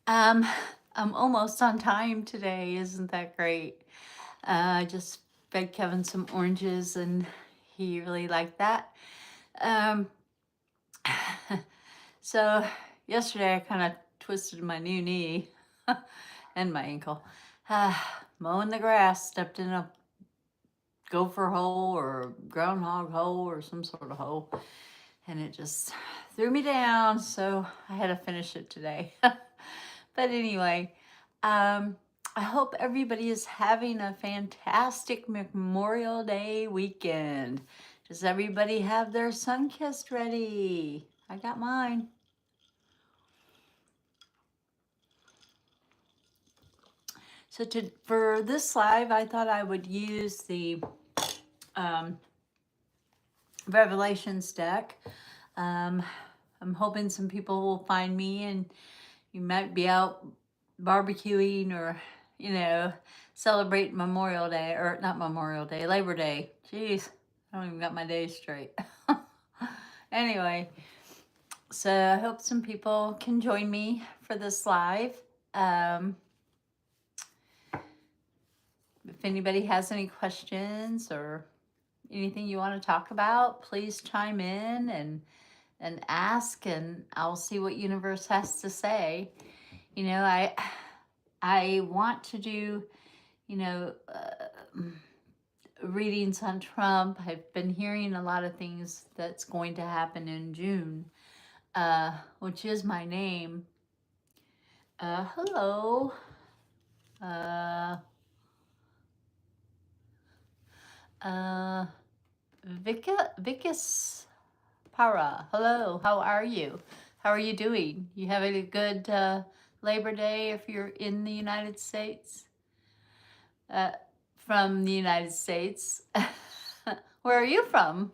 Um, I'm almost on time today. Isn't that great? I just fed Kevin some oranges and he really liked that. Um, so yesterday I kind of twisted my new knee and my ankle. Mowing the grass, stepped in a gopher hole or groundhog hole or some sort of hole, and it just threw me down. So I had to finish it today. But anyway, um, I hope everybody is having a fantastic Memorial Day weekend. Does everybody have their sun kissed ready? I got mine. So for this live, I thought I would use the um, Revelations deck. Um, I'm hoping some people will find me and you might be out barbecuing or, celebrate Memorial Day, or not Memorial Day, Labor Day. Jeez, I don't even got my days straight. Anyway, so I hope some people can join me for this live. If anybody has any questions or anything you want to talk about, please chime in and ask, and I'll see what universe has to say. I want to do, you know, readings on Trump. I've been hearing a lot of things that's going to happen in June, which is my name. Hello. Vicas Para. Hello. How are you? How are you doing? You having a good Labor Day if you're in the United States? From the United States. Where are you from?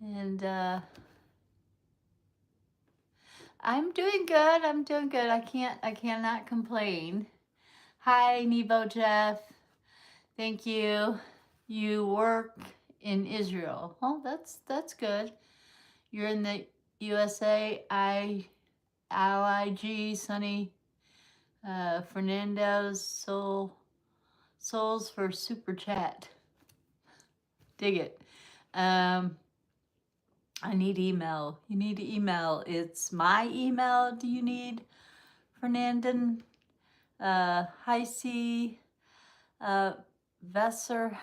And I'm doing good. I'm doing good. I cannot complain. Hi, Nebo Jeff. Thank you. You work in Israel. Oh, that's good. You're in the USA. LIG Sunny Fernando's Souls for Super Chat. Dig it. I need email. You need email. It's my email. Do you need Fernandon? Hi C. Vesser.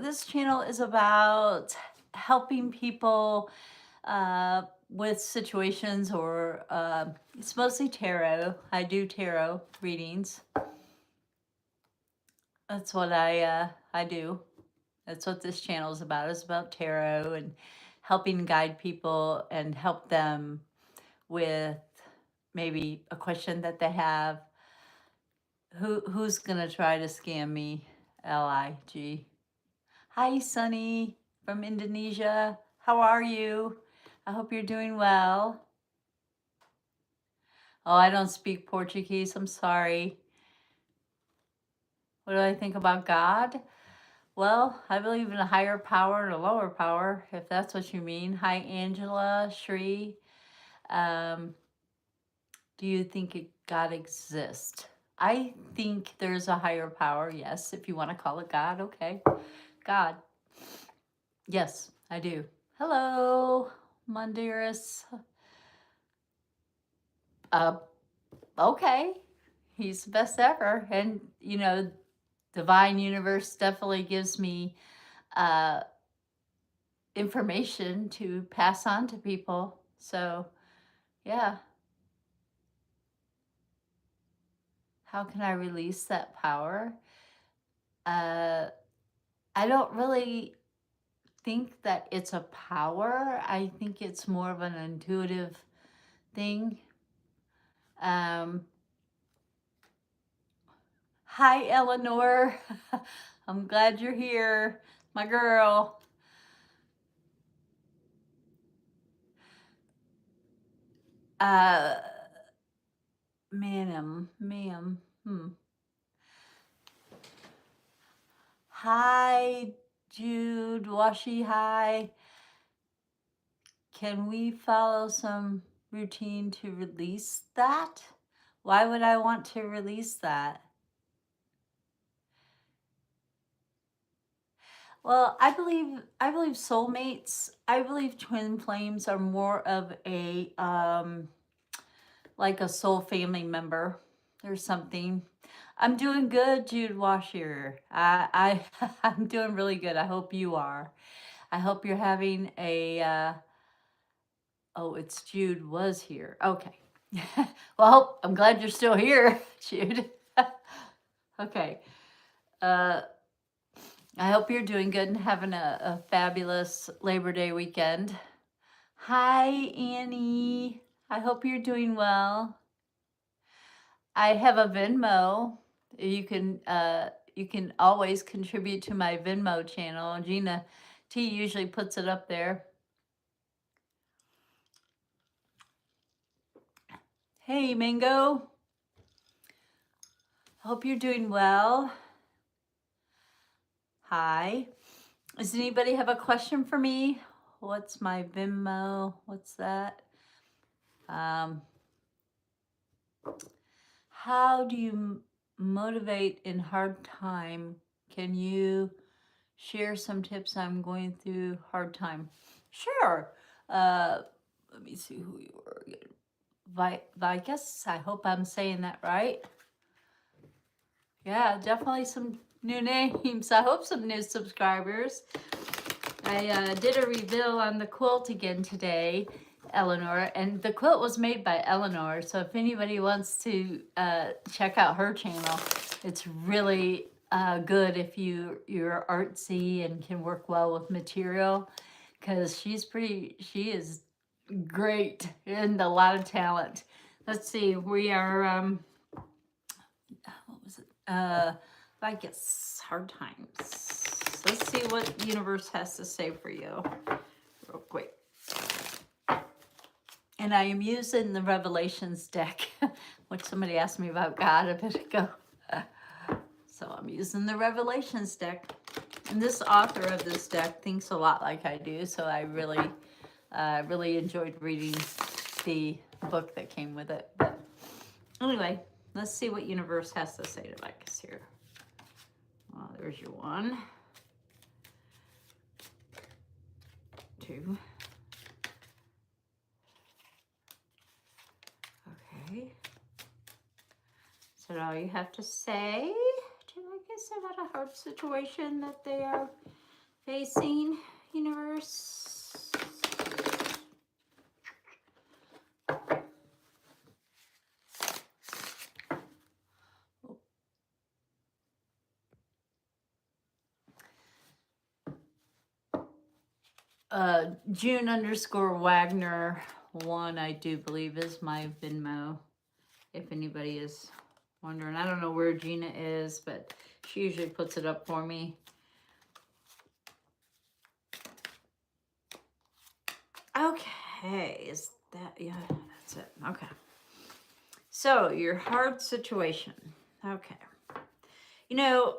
This channel is about helping people with situations, or it's mostly tarot. I do tarot readings. That's what I do. That's what this channel is about. It's about tarot and helping guide people and help them with maybe a question that they have. Who's gonna try to scam me? LIG. Hi, Sunny from Indonesia. How are you? I hope you're doing well. Oh, I don't speak Portuguese. I'm sorry. What do I think about God? Well, I believe in a higher power and a lower power, if that's what you mean. Hi, Angela, Sheree. Do you think God exists? I think there's a higher power, yes, if you want to call it God, okay. God. Yes, I do. Hello, Mondirus. Okay. He's the best ever. And, divine universe definitely gives me information to pass on to people. So, yeah. How can I release that power? I don't really think that it's a power. I think it's more of an intuitive thing. Hi, Eleanor. I'm glad you're here, my girl. Ma'am. Hi, Jude Washi, hi. Can we follow some routine to release that? Why would I want to release that? Well, I believe soulmates. I believe twin flames are more of a like a soul family member or something. I'm doing good, Jude Washer. I'm doing really good. I hope you are. I hope you're having a oh, it's Jude was here. Okay. Well, I'm glad you're still here, Jude. Okay. Uh I hope you're doing good and having a fabulous Labor Day weekend. Hi, Annie. I hope you're doing well. I have a Venmo. You can always contribute to my Venmo channel. Gina T usually puts it up there. Hey, Mango. Hope you're doing well. Hi. Does anybody have a question for me? What's my Venmo? What's that? How do you motivate in hard time? Can you share some tips? I'm going through hard time. Sure. Let me see who you were again. Vicas. I hope I'm saying that right. Yeah, definitely some new names. I hope some new subscribers. I did a reveal on the quilt again today, Eleanor, and the quilt was made by Eleanor. So if anybody wants to check out her channel, it's really good if you're artsy and can work well with material, because she is great and a lot of talent. Let's see, we are what was it? I guess hard times. Let's see what the universe has to say for you real quick. And I am using the Revelations deck, which somebody asked me about God a bit ago. So I'm using the Revelations deck. And this author of this deck thinks a lot like I do, so I really enjoyed reading the book that came with it. But anyway, let's see what universe has to say to Vicas here. Well, there's your 1, 2. Okay. Is that all you have to say to Vicas about a hard situation that they are facing, universe? June_Wagner 1, I do believe, is my Venmo. If anybody is wondering, I don't know where Gina is, but she usually puts it up for me. Okay, is that, yeah, that's it. Okay. So, your hard situation. Okay. You know,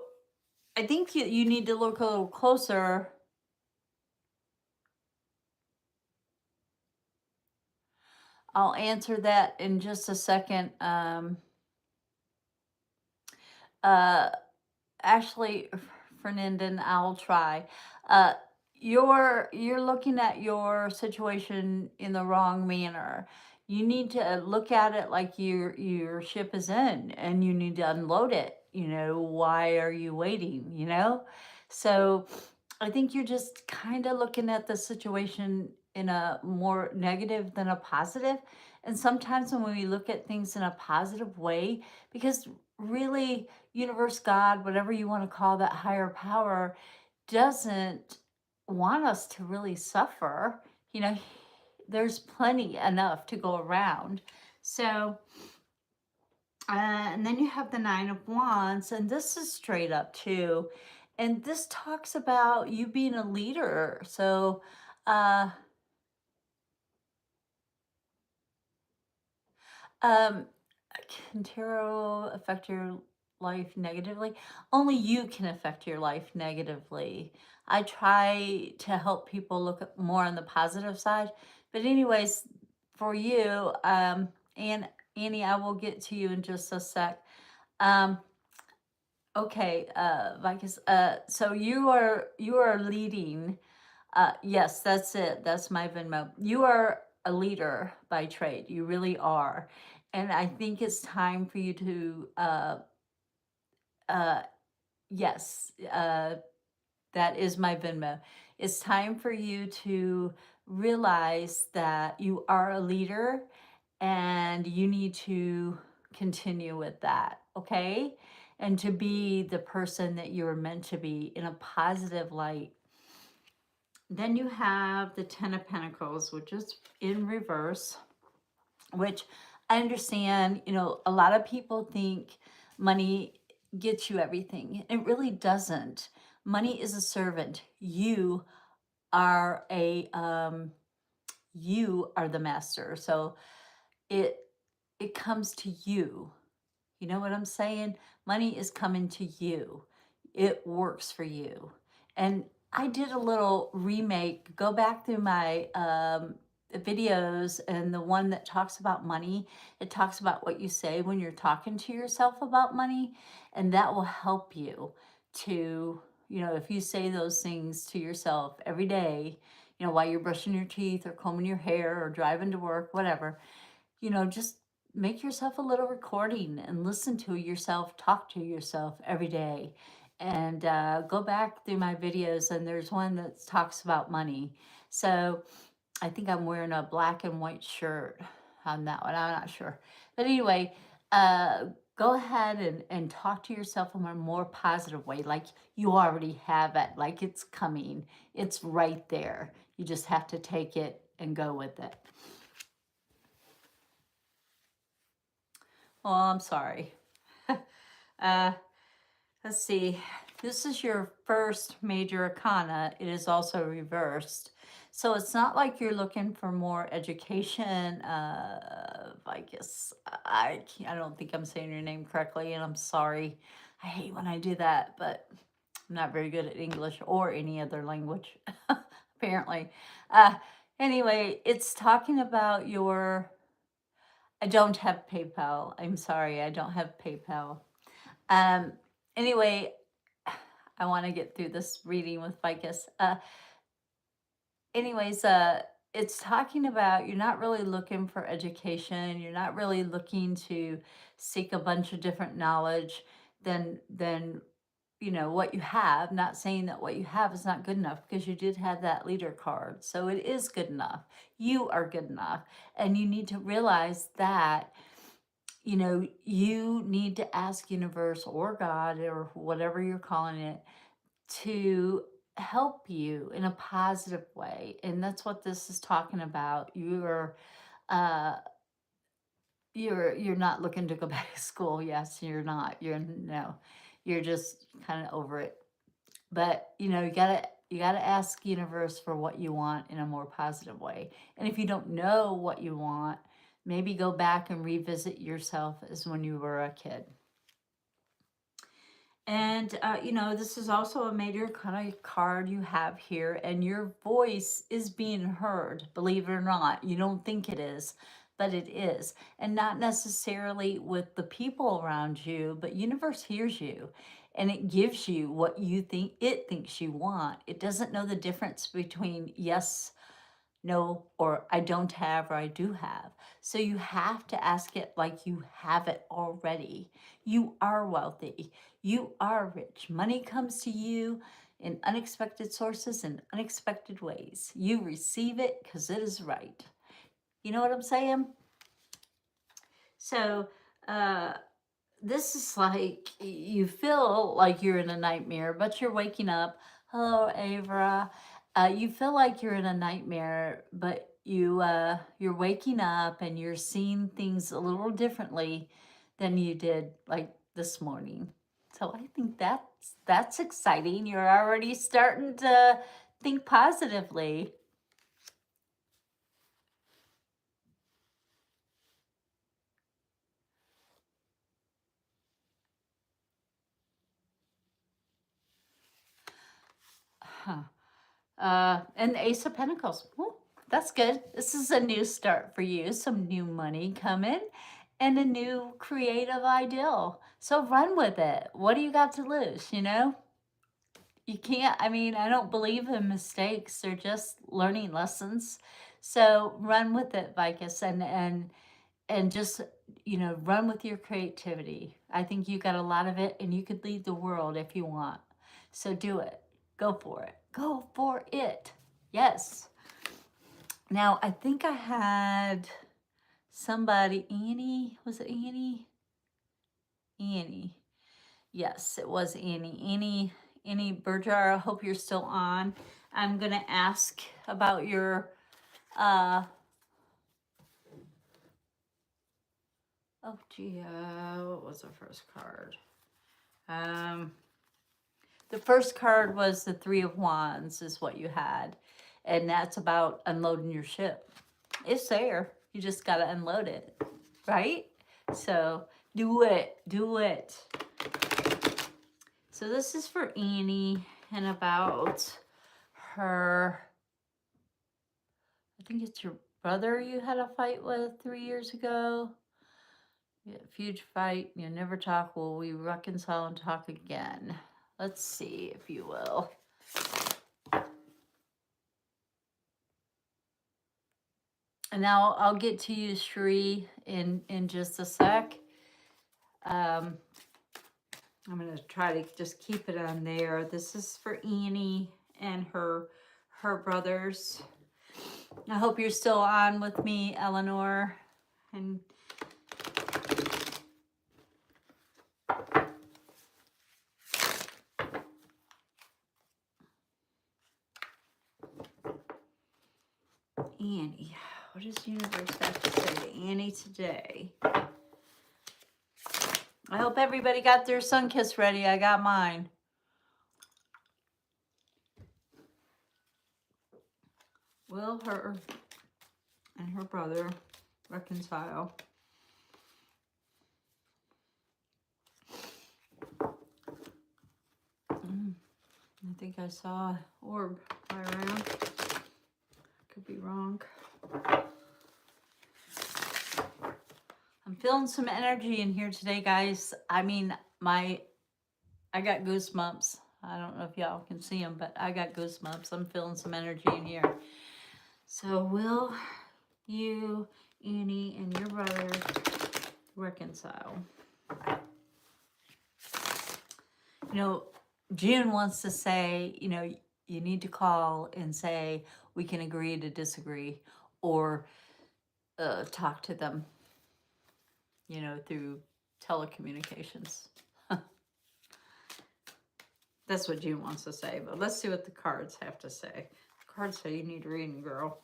I think you need to look a little closer. I'll answer that in just a second. Actually, Fernandin, I'll try. Uh, you're looking at your situation in the wrong manner. You need to look at it like your ship is in, and you need to unload it. Why are you waiting? So I think you're just kind of looking at the situation in a more negative than a positive. And sometimes when we look at things in a positive way, because really, universe, God, whatever you want to call that higher power, doesn't want us to really suffer. There's plenty enough to go around. So, and then you have the 9 of Wands, and this is straight up too. And this talks about you being a leader. So, can tarot affect your life negatively? Only you can affect your life negatively. I try to help people look at more on the positive side. But anyways, for you, and Annie, I will get to you in just a sec. Um, okay, Vicas, so you are leading. Yes, that's it. That's my Venmo. You are a leader by trade. You really are. And I think it's time for you to, uh, yes, that is my Venmo. It's time for you to realize that you are a leader and you need to continue with that, okay? And to be the person that you're meant to be in a positive light. Then you have the Ten of Pentacles, which is in reverse, which I understand, a lot of people think money gets you everything. It really doesn't. Money is a servant. Are a you are the master. So it it comes to you. You know what I'm saying? Money is coming to you. It works for you. And I did a little remake. Go back through my videos, and the one that talks about money, it talks about what you say when you're talking to yourself about money. And that will help you to, if you say those things to yourself every day, while you're brushing your teeth or combing your hair or driving to work, whatever, just make yourself a little recording and listen to yourself, talk to yourself every day. And go back through my videos, and there's one that talks about money. So I think I'm wearing a black and white shirt on that one. I'm not sure. But anyway, uh, go ahead and talk to yourself in a more positive way, like you already have it, like it's coming. It's right there. You just have to take it and go with it. Oh, I'm sorry. uh, let's see. This is your first major arcana. It is also reversed. So it's not like you're looking for more education. I guess I don't think I'm saying your name correctly, and I'm sorry. I hate when I do that, but I'm not very good at English or any other language, apparently. Uh, anyway, it's talking about your. I don't have PayPal. I'm sorry, I don't have PayPal. Um, anyway, I want to get through this reading with Vicas. Anyways, it's talking about you're not really looking for education. You're not really looking to seek a bunch of different knowledge than what you have. Not saying that what you have is not good enough, because you did have that leader card, so it is good enough. You are good enough, and you need to realize that you need to ask universe or God or whatever you're calling it to help you in a positive way. And that's what this is talking about. Uh you're not looking to go back to school. Yes, you're not. You're no. You're just kind of over it. But you gotta ask universe for what you want in a more positive way. And if you don't know what you want, maybe go back and revisit yourself as when you were a kid. And this is also a major kind of card you have here, and your voice is being heard, believe it or not. You don't think it is, but it is. And not necessarily with the people around you, but universe hears you, and it gives you what you think it thinks you want. It doesn't know the difference between yes, no, or I don't have, or I do have. So you have to ask it like you have it already. You are wealthy. You are rich. Money comes to you in unexpected sources and unexpected ways. You receive it because it is right. You know what I'm saying? So, uh, this is like you feel like you're in a nightmare, but you're waking up. Hello, Avra. You feel like you're in a nightmare, but you're waking up and you're seeing things a little differently than you did like this morning. So I think that's exciting. You're already starting to think positively. Huh. And the Ace of Pentacles. Well, that's good. This is a new start for you. Some new money coming and a new creative ideal. So run with it. What do you got to lose, you know? You can't, I mean, I don't believe in mistakes. They're just learning lessons. So run with it, Vicas, and just, you know, run with your creativity. I think you got a lot of it and you could lead the world if you want. So do it. Go for it. Go for it. Yes. Now, I think I had somebody, Annie, was it Annie? Annie. Yes, it was Annie. Annie Berger, I hope you're still on. I'm going to ask about your, oh gee, what was the first card? The first card was the Three of Wands is what you had. And that's about unloading your ship. It's there. You just got to unload it, right? So do it. Do it. So this is for Annie and about her, I think it's your brother you had a fight with 3 years ago. Yeah, huge fight. You never talk. Will we reconcile and talk again? Let's see, if you will. And now I'll get to you, Sheree, in just a sec. I'm going to try to just keep it on there. This is for Annie and her brothers. I hope you're still on with me, Eleanor. And Annie, what does the universe have to say to Annie today? I hope everybody got their sun kiss ready. I got mine. Will her and her brother reconcile? I think I saw an orb fly around. Could be wrong. I'm feeling some energy in here today, guys. I mean, I got goosebumps. I don't know if y'all can see them, but I got goosebumps. I'm feeling some energy in here. So will you, Annie, and your brother reconcile? You know, June wants to say, you know, you need to call and say, we can agree to disagree, or talk to them, you know, through telecommunications. That's what June wants to say, but let's see what the cards have to say. The cards say you need reading, girl.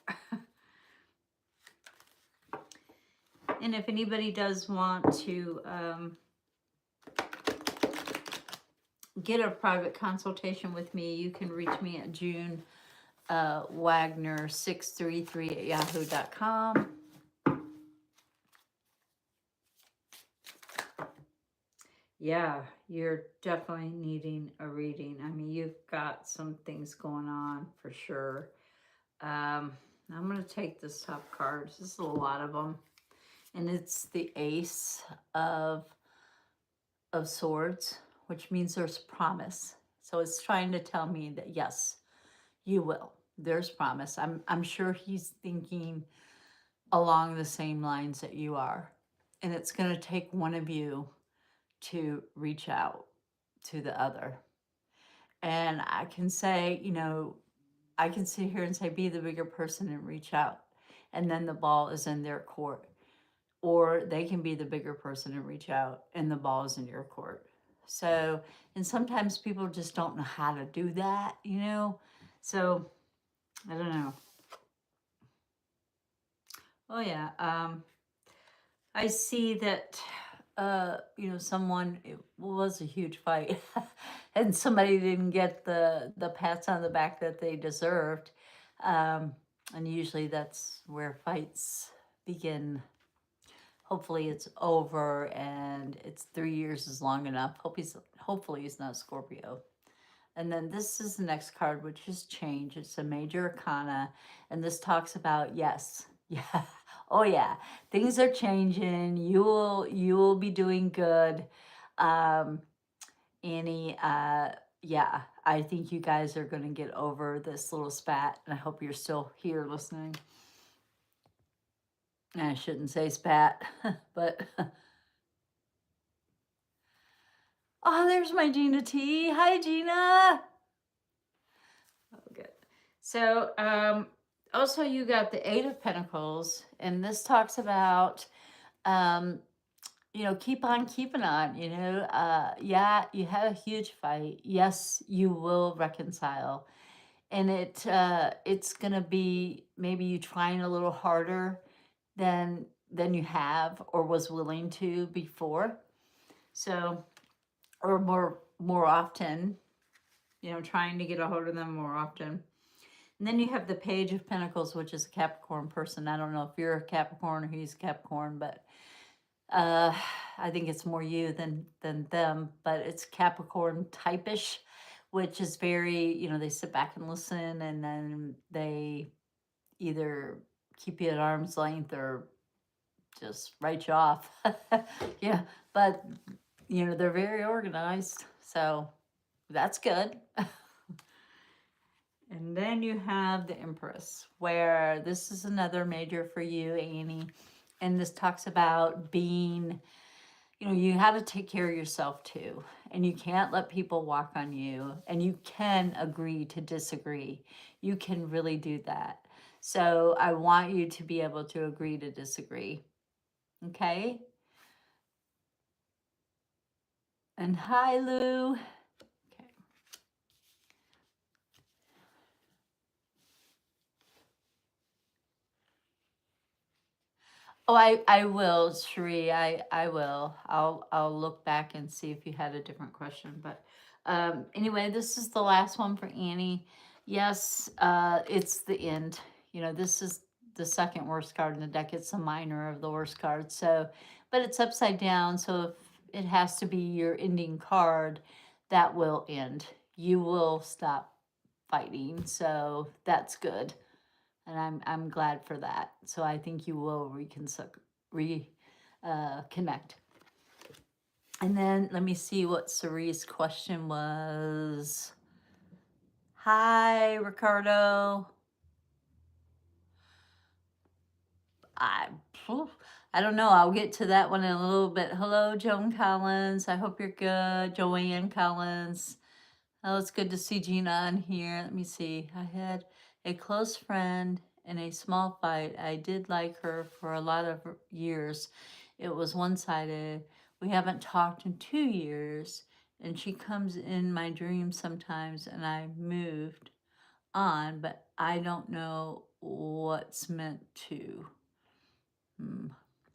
And if anybody does want to get a private consultation with me, you can reach me at June Wagner 633 at yahoo.com. Yeah, you're definitely needing a reading. I mean, you've got some things going on for sure. I'm going to take this top card. This is a lot of them. And it's the Ace of Swords, which means there's promise. So it's trying to tell me that, yes, you will. There's promise. I'm sure he's thinking along the same lines that you are. And it's going to take one of you to reach out to the other. And I can say, you know, I can sit here and say, be the bigger person and reach out. And then the ball is in their court. Or they can be the bigger person and reach out and the ball is in your court. So, and sometimes people just don't know how to do that, you know? So, I don't know. Oh yeah, I see that, you know, someone, it was a huge fight and somebody didn't get the pats on the back that they deserved. And usually that's where fights begin. Hopefully it's over and it's 3 years is long enough. Hopefully he's not Scorpio. And then this is the next card, which is change. It's a major arcana. And this talks about, yes, yeah, oh yeah, things are changing. You will be doing good. Um, Annie, yeah, I think you guys are going to get over this little spat. And I hope you're still here listening. I shouldn't say spat, but oh, there's my Gina T. Hi, Gina. Oh, good. So, also you got the Eight of Pentacles, and this talks about, um, keep on keeping on. Yeah, you had a huge fight. Yes, you will reconcile, and it's gonna be maybe you trying a little harder than you have or was willing to before. So, or more often, trying to get a hold of them more often. And then you have the Page of Pentacles, which is a Capricorn person. I don't know if you're a Capricorn or he's a Capricorn, but I think it's more you than them. But it's Capricorn type-ish, which is very, they sit back and listen, and then they either keep you at arm's length or just write you off. Yeah, but they're very organized, so that's good. And then you have the Empress, where this is another major for you, Annie. And this talks about being, you have to take care of yourself too. And you can't let people walk on you. And you can agree to disagree. You can really do that. So I want you to be able to agree to disagree. Okay? And hi, Lou. Okay. Oh, I will, Sheree. I will. I'll look back and see if you had a different question. But anyway, this is the last one for Annie. Yes, it's the end. This is the second worst card in the deck. It's a minor of the worst card. So, but it's upside down. So if it has to be your ending card, that will end. You will stop fighting. So that's good. And I'm glad for that. So I think you will connect. And then let me see what Sheree's question was. Hi, Ricardo. I don't know. I'll get to that one in a little bit. Hello, Joan Collins. I hope you're good. Joanne Collins. Oh, it's good to see Gina on here. Let me see. I had a close friend in a small fight. I did like her for a lot of years. It was one-sided. We haven't talked in 2 years, and she comes in my dreams sometimes, and I moved on, but I don't know what's meant to.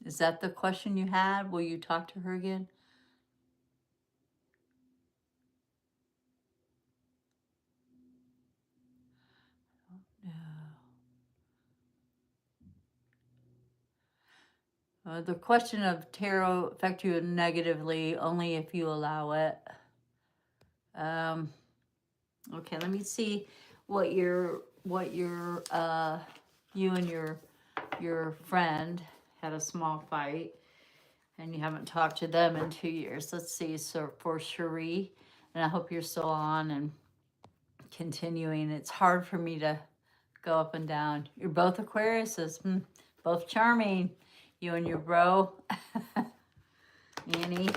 Is that the question you had? Will you talk to her again? No. The question of tarot affect you negatively only if you allow it. Okay, let me see what you and your friend had a small fight, and you haven't talked to them in 2 years. Let's see. So for Sheree, and I hope you're still on and continuing. It's hard for me to go up and down. You're both Aquariuses, both charming. You and your bro, Annie.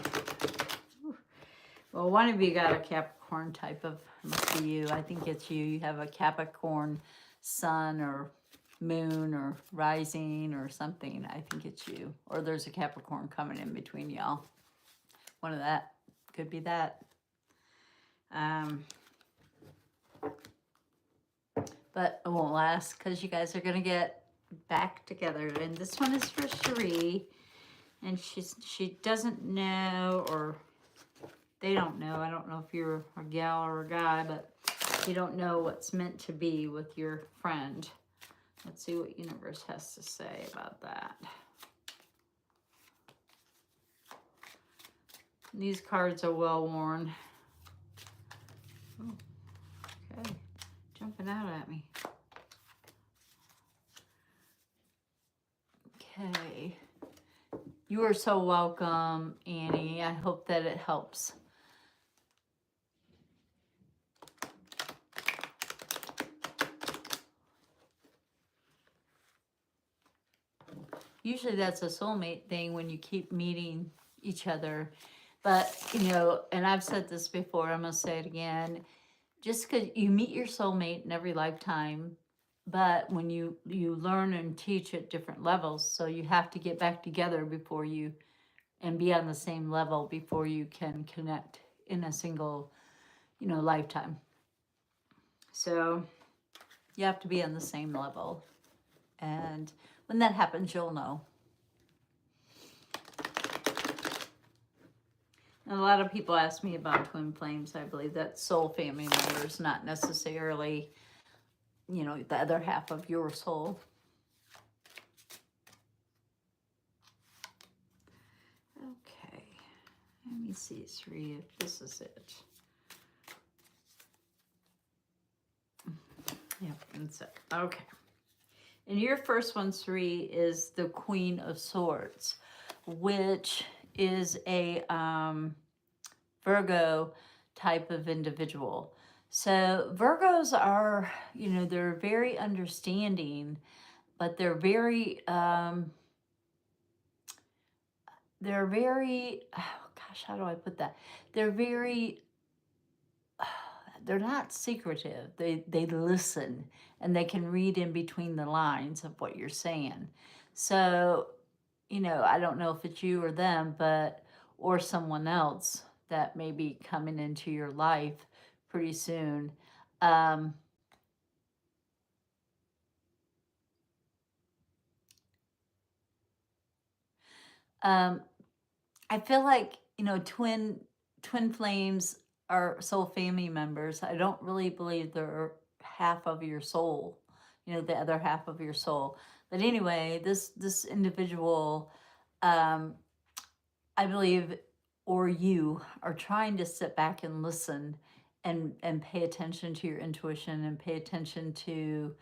Well, one of you got a Capricorn type of, must be you. I think it's you. You have a Capricorn sun or moon or rising or something. I think it's you. Or there's a Capricorn coming in between y'all. One of that. Could be that. But it won't last because you guys are going to get back together. And this one is for Sheree. And she doesn't know, or they don't know. I don't know if you're a gal or a guy, but you don't know what's meant to be with your friend. Let's see what universe has to say about that. These cards are well worn. Okay, jumping out at me. Okay. You are so welcome, Annie. I hope that it helps. Usually that's a soulmate thing when you keep meeting each other. But, you know, and I've said this before, I'm going to say it again. Just because you meet your soulmate in every lifetime, but when you learn and teach at different levels, so you have to get back together before you, and be on the same level before you can connect in a single, you know, lifetime. So you have to be on the same level. And when that happens, you'll know. And a lot of people ask me about twin flames. I believe that's soul family members, not necessarily, you know, the other half of your soul. Okay. Let me see, Sheree, if this is it. Yep, that's it. Okay. And your first one, Sheree, is the Queen of Swords, which is a Virgo type of individual. So Virgos are, you know, they're very understanding, but they're very, oh gosh, how do I put that? They're very, they're not secretive. They listen, and they can read in between the lines of what you're saying. So, you know, I don't know if it's you or them, but, or someone else that may be coming into your life pretty soon. Um, um, I feel like, you know, twin flames are soul family members. I don't really believe they're half of your soul, you know, the other half of your soul. But anyway, this individual, um, I believe, or you are trying to sit back and listen, and pay attention to your intuition, and pay attention to,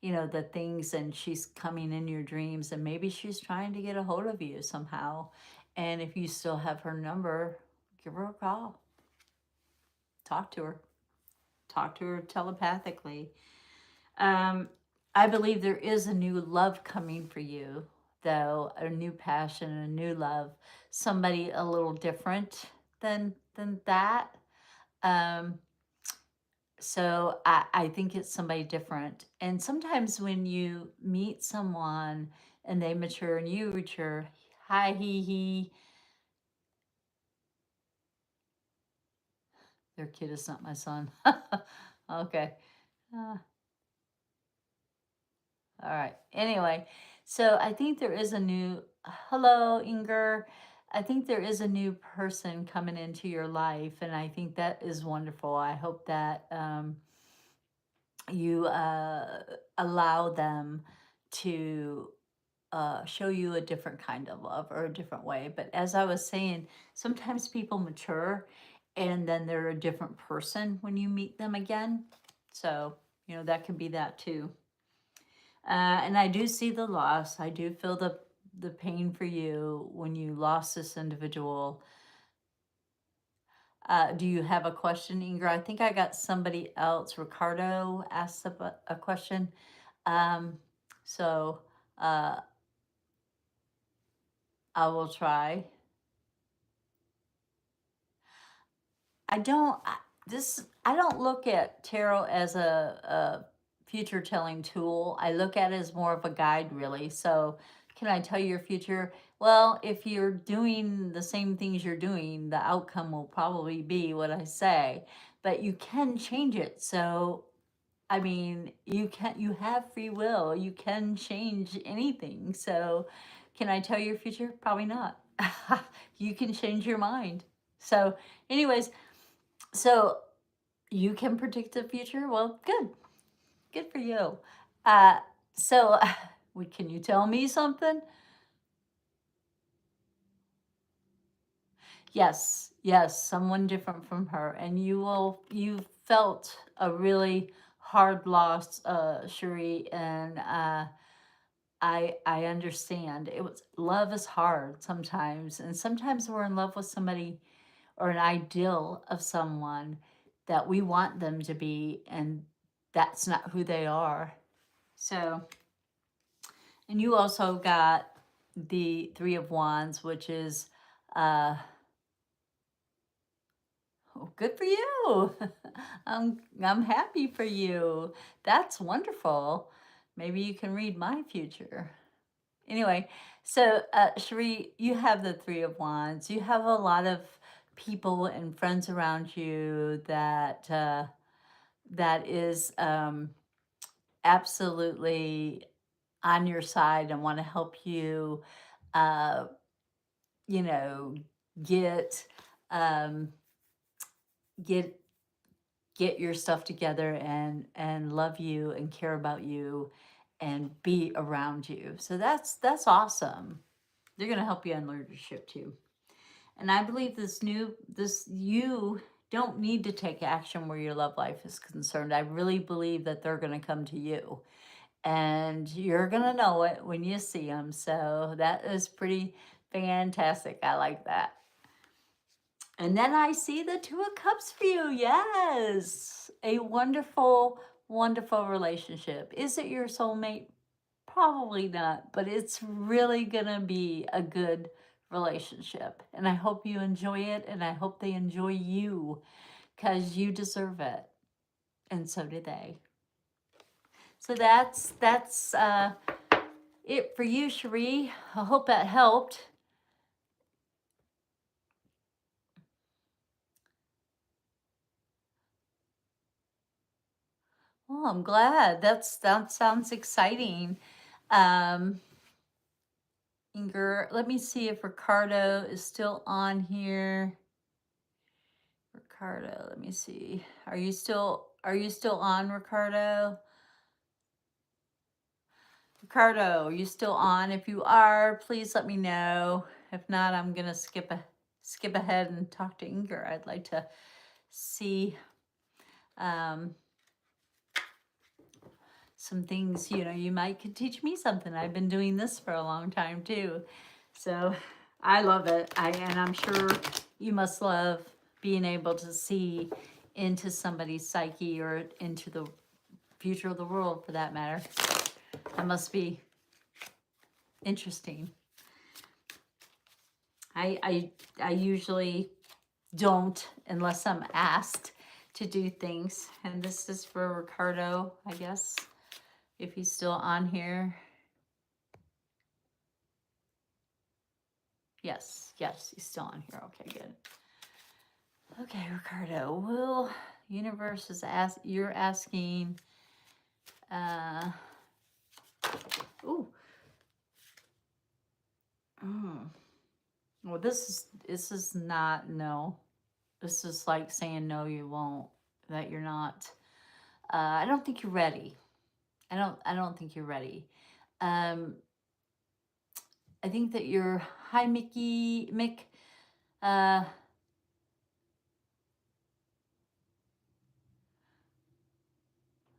you know, the things, and she's coming in your dreams, and maybe she's trying to get a hold of you somehow. And if you still have her number, give her a call. Talk to her telepathically. um, I believe there is a new love coming for you, though, a new passion, a new love, somebody a little different than that. Um, so I think it's somebody different. And sometimes when you meet someone and they mature and you mature, hi, he, their kid is not my son. Okay. Uh, All right. Anyway, so I think there is a new, hello, Inger. I think there is a new person coming into your life, and I think that is wonderful. I hope that you allow them to show you a different kind of love, or a different way. But as I was saying, sometimes people mature and then they're a different person when you meet them again. So, you know, that could be that too. And I do see the loss. I do feel the pain for you when you lost this individual. Do you have a question, Ingrid? I think I got somebody else. Ricardo asked a question. Um, so uh, I will try. I don't I don't look at tarot as a future telling tool. I look at it as more of a guide, really. So can I tell you your future? Well, if you're doing the same things you're doing, the outcome will probably be what I say, but you can change it. So I mean, you have free will. You can change anything. So can I tell your future? Probably not. You can change your mind. So anyways, so you can predict the future? Well, good. Good for you. Uh, so, can you tell me something? Yes, yes, someone different from her, and you felt a really hard loss, Sheree, and I understand. It was love is hard sometimes, and sometimes we're in love with somebody or an ideal of someone that we want them to be, and that's not who they are. So, and you also got the Three of Wands, which is uh, oh, good for you. I'm happy for you. That's wonderful. Maybe you can read my future. Anyway, so Sheree, you have the Three of Wands. You have a lot of people and friends around you that is absolutely on your side and want to help you. Uh, you know, get um, get get your stuff together and love you and care about you and be around you. So that's awesome. They're going to help you in leadership too. And I believe this you don't need to take action where your love life is concerned. I really believe that they're going to come to you. And you're going to know it when you see them. So that is pretty fantastic. I like that. And then I see the Two of Cups for you. Yes. A wonderful, wonderful relationship. Is it your soulmate? Probably not, but it's really going to be a good relationship. And I hope you enjoy it, and I hope they enjoy you because you deserve it. And so do they. So that's it for you, Sheree. I hope that helped. Oh, I'm glad. That sounds exciting. Um, Inger, let me see if Ricardo is still on here. Ricardo, let me see. Are you still on, Ricardo? Ricardo, are you still on? If you are, please let me know. If not, I'm gonna skip ahead and talk to Inger. I'd like to see um, some things. You might could teach me something. I've been doing this for a long time too, so I love it. And I'm sure you must love being able to see into somebody's psyche or into the future of the world, for that matter. That must be interesting. I usually don't unless I'm asked to do things. And this is for Ricardo, I guess, if he's still on here. Yes, he's still on here. Okay, good. Okay, Ricardo. Well, universe is you're asking. Ooh. Mm. Well, this is not no. This is like saying no, you won't. That you're not. I don't think you're ready. I don't think you're ready. Um, I think that you're hi Mick. Uh,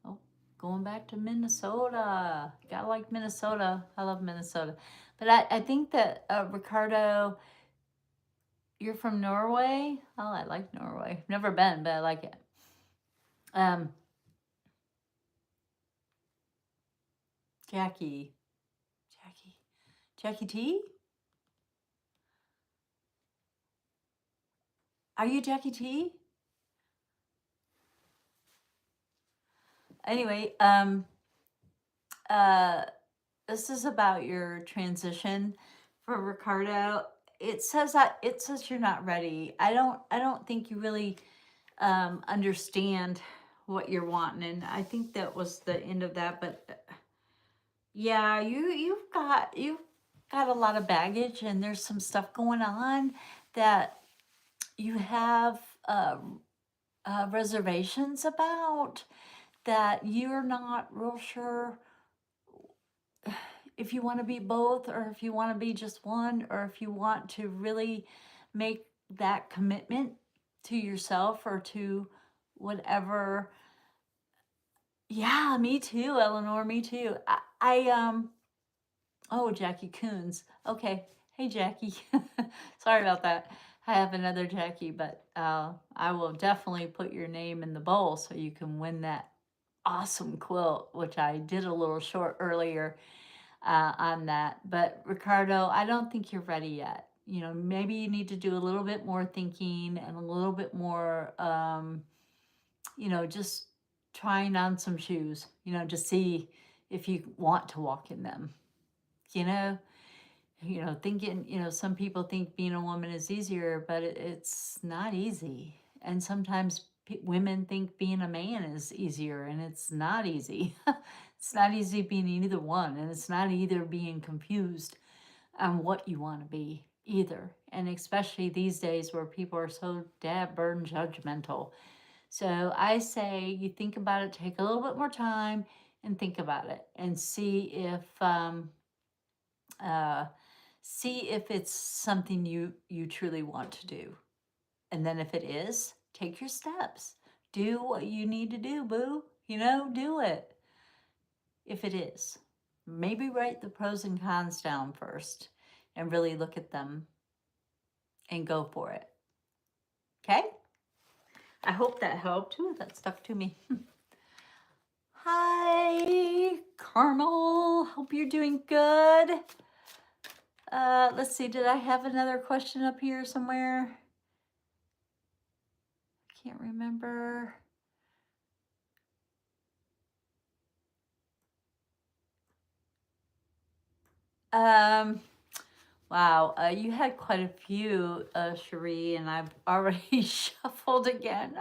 oh, going back to Minnesota. Gotta like Minnesota. I love Minnesota. But I think that Ricardo, you're from Norway. Oh, I like Norway. Never been, but I like it. Um, Jackie, Jackie T. Are you Jackie T? Anyway, uh, this is about your transition for Ricardo. It says you're not ready. I don't think you really understand what you're wanting, and I think that was the end of that. But yeah, you've got a lot of baggage, and there's some stuff going on that you have reservations about, that you're not real sure if you want to be both, or if you want to be just one, or if you want to really make that commitment to yourself or to whatever. Yeah, me too, Eleanor, me too. Oh, Jackie Coons. Okay. Hey, Jackie. Sorry about that. I have another Jackie, but I will definitely put your name in the bowl so you can win that awesome quilt, which I did a little short earlier on that. But Ricardo, I don't think you're ready yet. You know, maybe you need to do a little bit more thinking and a little bit more, just trying on some shoes, to see if you want to walk in them. You know, thinking, some people think being a woman is easier, but it's not easy. And sometimes women think being a man is easier, and it's not easy. It's not easy being either one, and it's not either being confused on what you want to be either. And especially these days where people are so dad burn judgmental. So I say you think about it, take a little bit more time and think about it and uh, see if it's something you truly want to do. And then if it is, take your steps. Do what you need to do, boo. Do it. If it is, maybe write the pros and cons down first and really look at them and go for it. Okay? I hope that helped. Ooh, that stuck to me. Hi, Carmel. Hope you're doing good. Let's see. Did I have another question up here somewhere? I can't remember. Wow, you had quite a few, Sheree, and I've already shuffled again.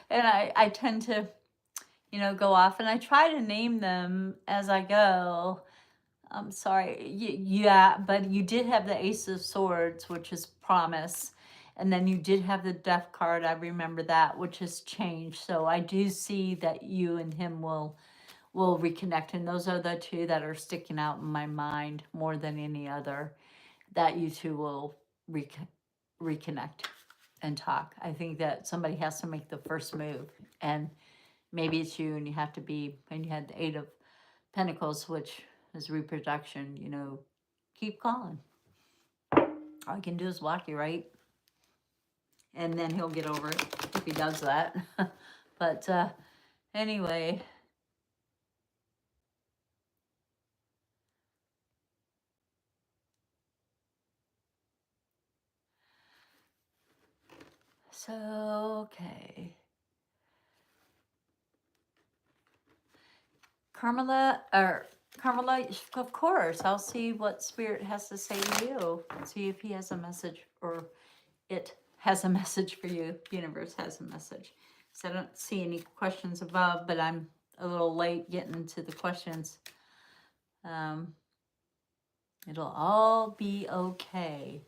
And I tend to, go off, and I try to name them as I go. I'm sorry. Yeah, but you did have the Ace of Swords, which is promise. And then you did have the Death card. I remember that, which has changed. So I do see that you and him will reconnect. And those are the two that are sticking out in my mind more than any other, that you two will reconnect and talk. I think that somebody has to make the first move. And maybe it's you, and you have to be, and you had the Eight of Pentacles, which is reproduction, keep calling. All you can do is walk you, right? And then he'll get over it if he does that. But anyway. So, okay. Carmela, of course, I'll see what Spirit has to say to you. See if he has a message, or it has a message for you. The universe has a message. So I don't see any questions above, but I'm a little late getting to the questions. It'll all be okay.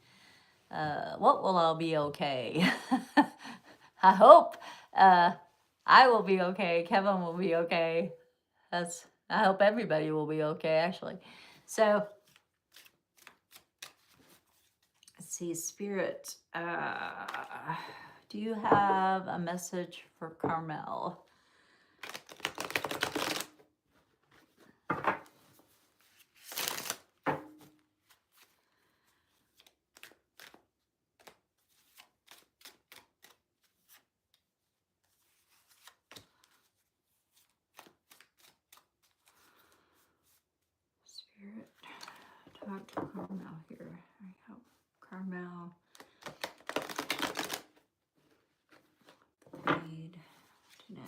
What will all be okay? I hope I will be okay. Kevin will be okay. I hope everybody will be okay, actually. So let's see, Spirit. Do you have a message for Carmel? Spirit, talk to Carmel here. I hope Carmel need today.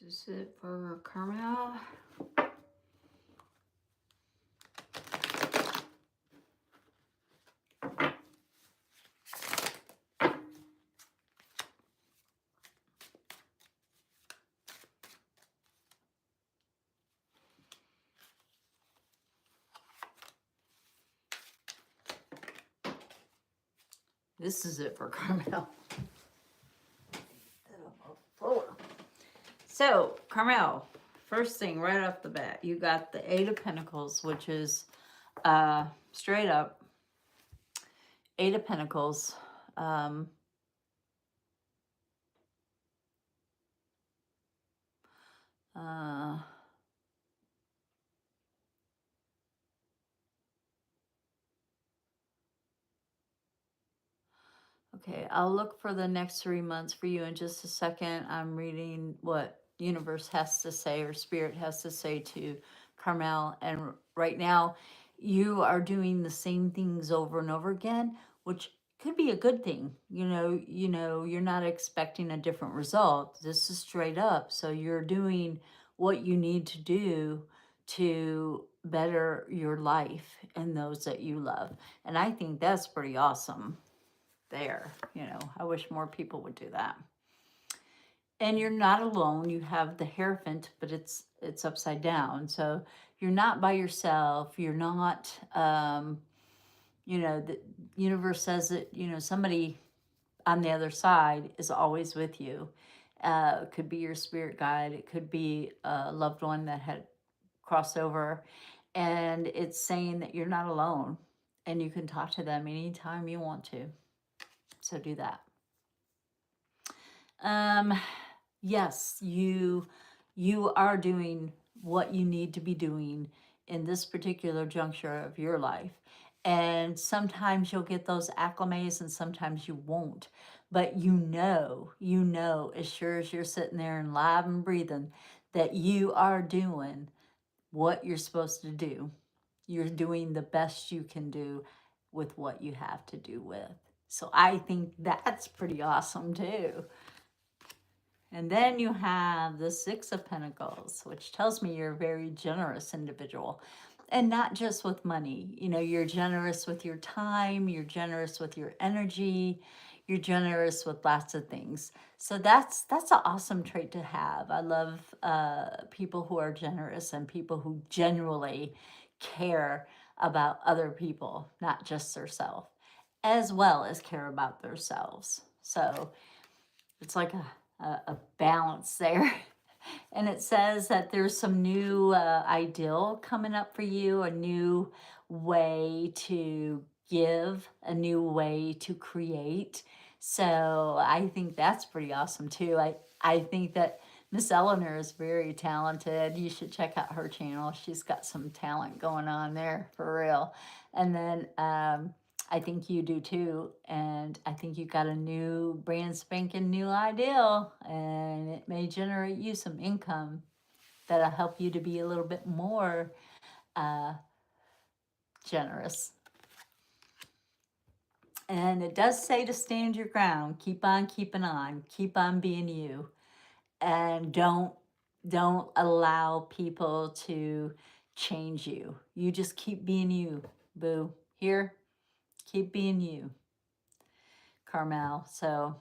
Is this it for Carmel? This is it for Carmel. So, Carmel, first thing right off the bat, you got the Eight of Pentacles, which is straight up Eight of Pentacles. Um, uh, Okay, I'll look for the next 3 months for you in just a second. I'm reading what universe has to say or spirit has to say to Carmel. And right now, you are doing the same things over and over again, which could be a good thing. You're not expecting a different result. This is straight up. So you're doing what you need to do to better your life and those that you love. And I think that's pretty awesome there. I wish more people would do that. And you're not alone. You have the Hierophant, but it's upside down. So you're not by yourself. You're not the universe says that, somebody on the other side is always with you. It could be your spirit guide, it could be a loved one that had crossed over, and it's saying that you're not alone and you can talk to them anytime you want to. So do that. Yes, you are doing what you need to be doing in this particular juncture of your life. And sometimes you'll get those acclimates and sometimes you won't. But as sure as you're sitting there and live and breathing, that you are doing what you're supposed to do. You're doing the best you can do with what you have to do with. So I think that's pretty awesome too. And then you have the Six of Pentacles, which tells me you're a very generous individual. And not just with money. You're generous with your time, you're generous with your energy, you're generous with lots of things. So that's an awesome trait to have. I love people who are generous and people who genuinely care about other people, not just themselves, as well as care about themselves. So it's like a balance there. And it says that there's some new ideal coming up for you, a new way to give, a new way to create. So I think that's pretty awesome too. I think that Miss Eleanor is very talented. You should check out her channel. She's got some talent going on there for real. And then I think you do too. And I think you got a new brand spanking new ideal, and it may generate you some income that'll help you to be a little bit more uh, generous. And it does say to stand your ground, keep on keeping on, keep on being you, and don't allow people to change you. You just keep being you, boo. Here, keep being you, Carmel. So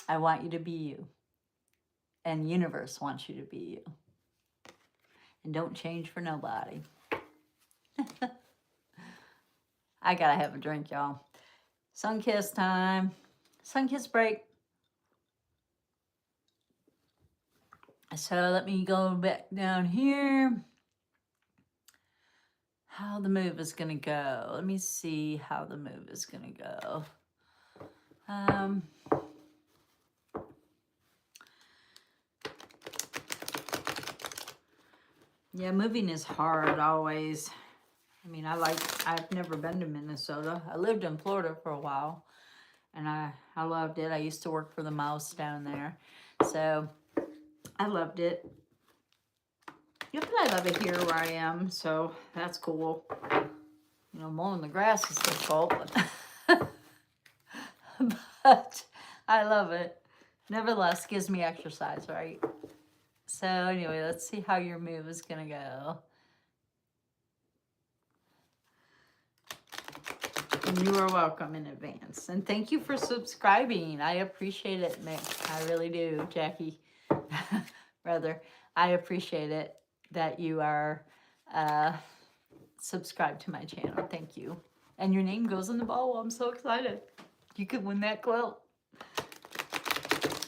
I want you to be you, and universe wants you to be you. And don't change for nobody. I gotta have a drink, y'all. Sun kiss time. Sun kiss break. So let me go back down here. How the move is gonna go. Let me see how the move is gonna go. Yeah, moving is hard always. I mean, I've never been to Minnesota. I lived in Florida for a while, and I loved it. I used to work for the mouse down there, so I loved it. Yeah, but I love it here where I am, so that's cool. Mowing the grass is difficult, but I love it. Nevertheless, gives me exercise, right? So anyway, let's see how your move is gonna go. And you are welcome in advance. And thank you for subscribing. I appreciate it, Mick. I really do, Jackie. Rather, I appreciate it that you are subscribed to my channel. Thank you. And your name goes in the bowl. I'm so excited. You could win that quilt.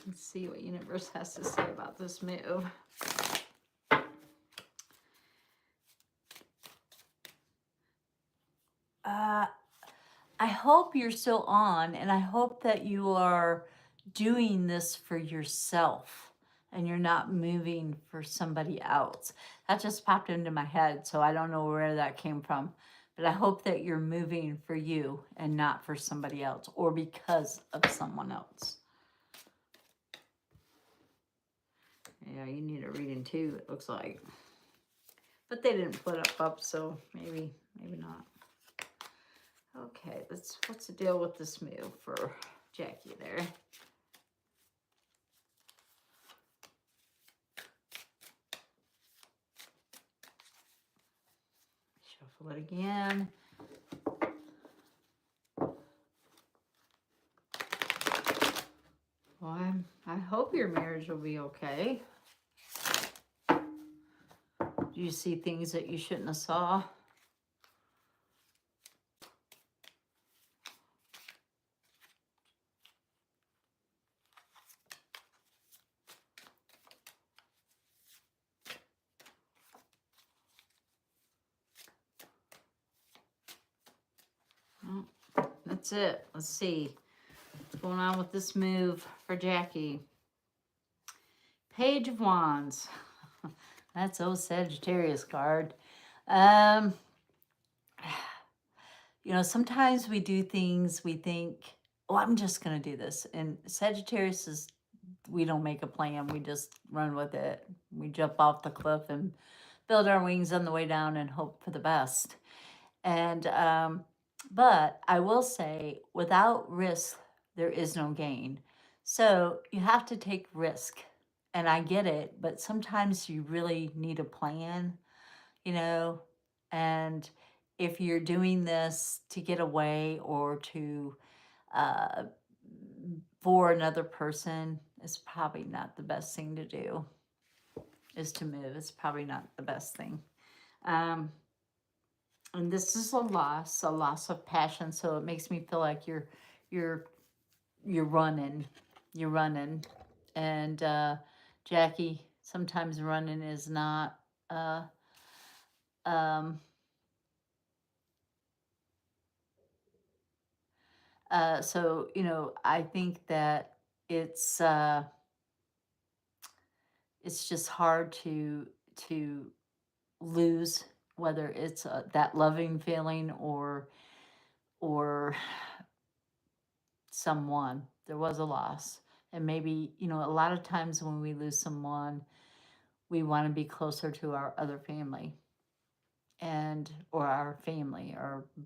Let's see what universe has to say about this move. I hope you're still on, and I hope that you are doing this for yourself and you're not moving for somebody else. That just popped into my head, so I don't know where that came from. But I hope that you're moving for you and not for somebody else or because of someone else. Yeah, you need a reading too, it looks like. But they didn't put up, so maybe not. Okay, what's the deal with this move for Jackie there? Shuffle it again. Well, I hope your marriage will be okay. Do you see things that you shouldn't have saw? Well, that's it. Let's see what's going on with this move for Jackie. Page of Wands. That's old Sagittarius card. You know, sometimes we do things, we think, oh, I'm just going to do this. And Sagittarius is, we don't make a plan. We just run with it. We jump off the cliff and build our wings on the way down and hope for the best. And, but I will say, without risk, there is no gain. So you have to take risk. And I get it, but sometimes you really need a plan, you know, and if you're doing this to get away or to uh, for another person, it's probably not the best thing to do. Is to move. It's probably not the best thing. And this is a loss of passion. So it makes me feel like you're running, and Jackie. Sometimes running is not. Um, so you know, I think that it's just hard to lose, whether it's that loving feeling or someone. There was a loss, and maybe, you know, a lot of times when we lose someone, we want to be closer to our other family and or our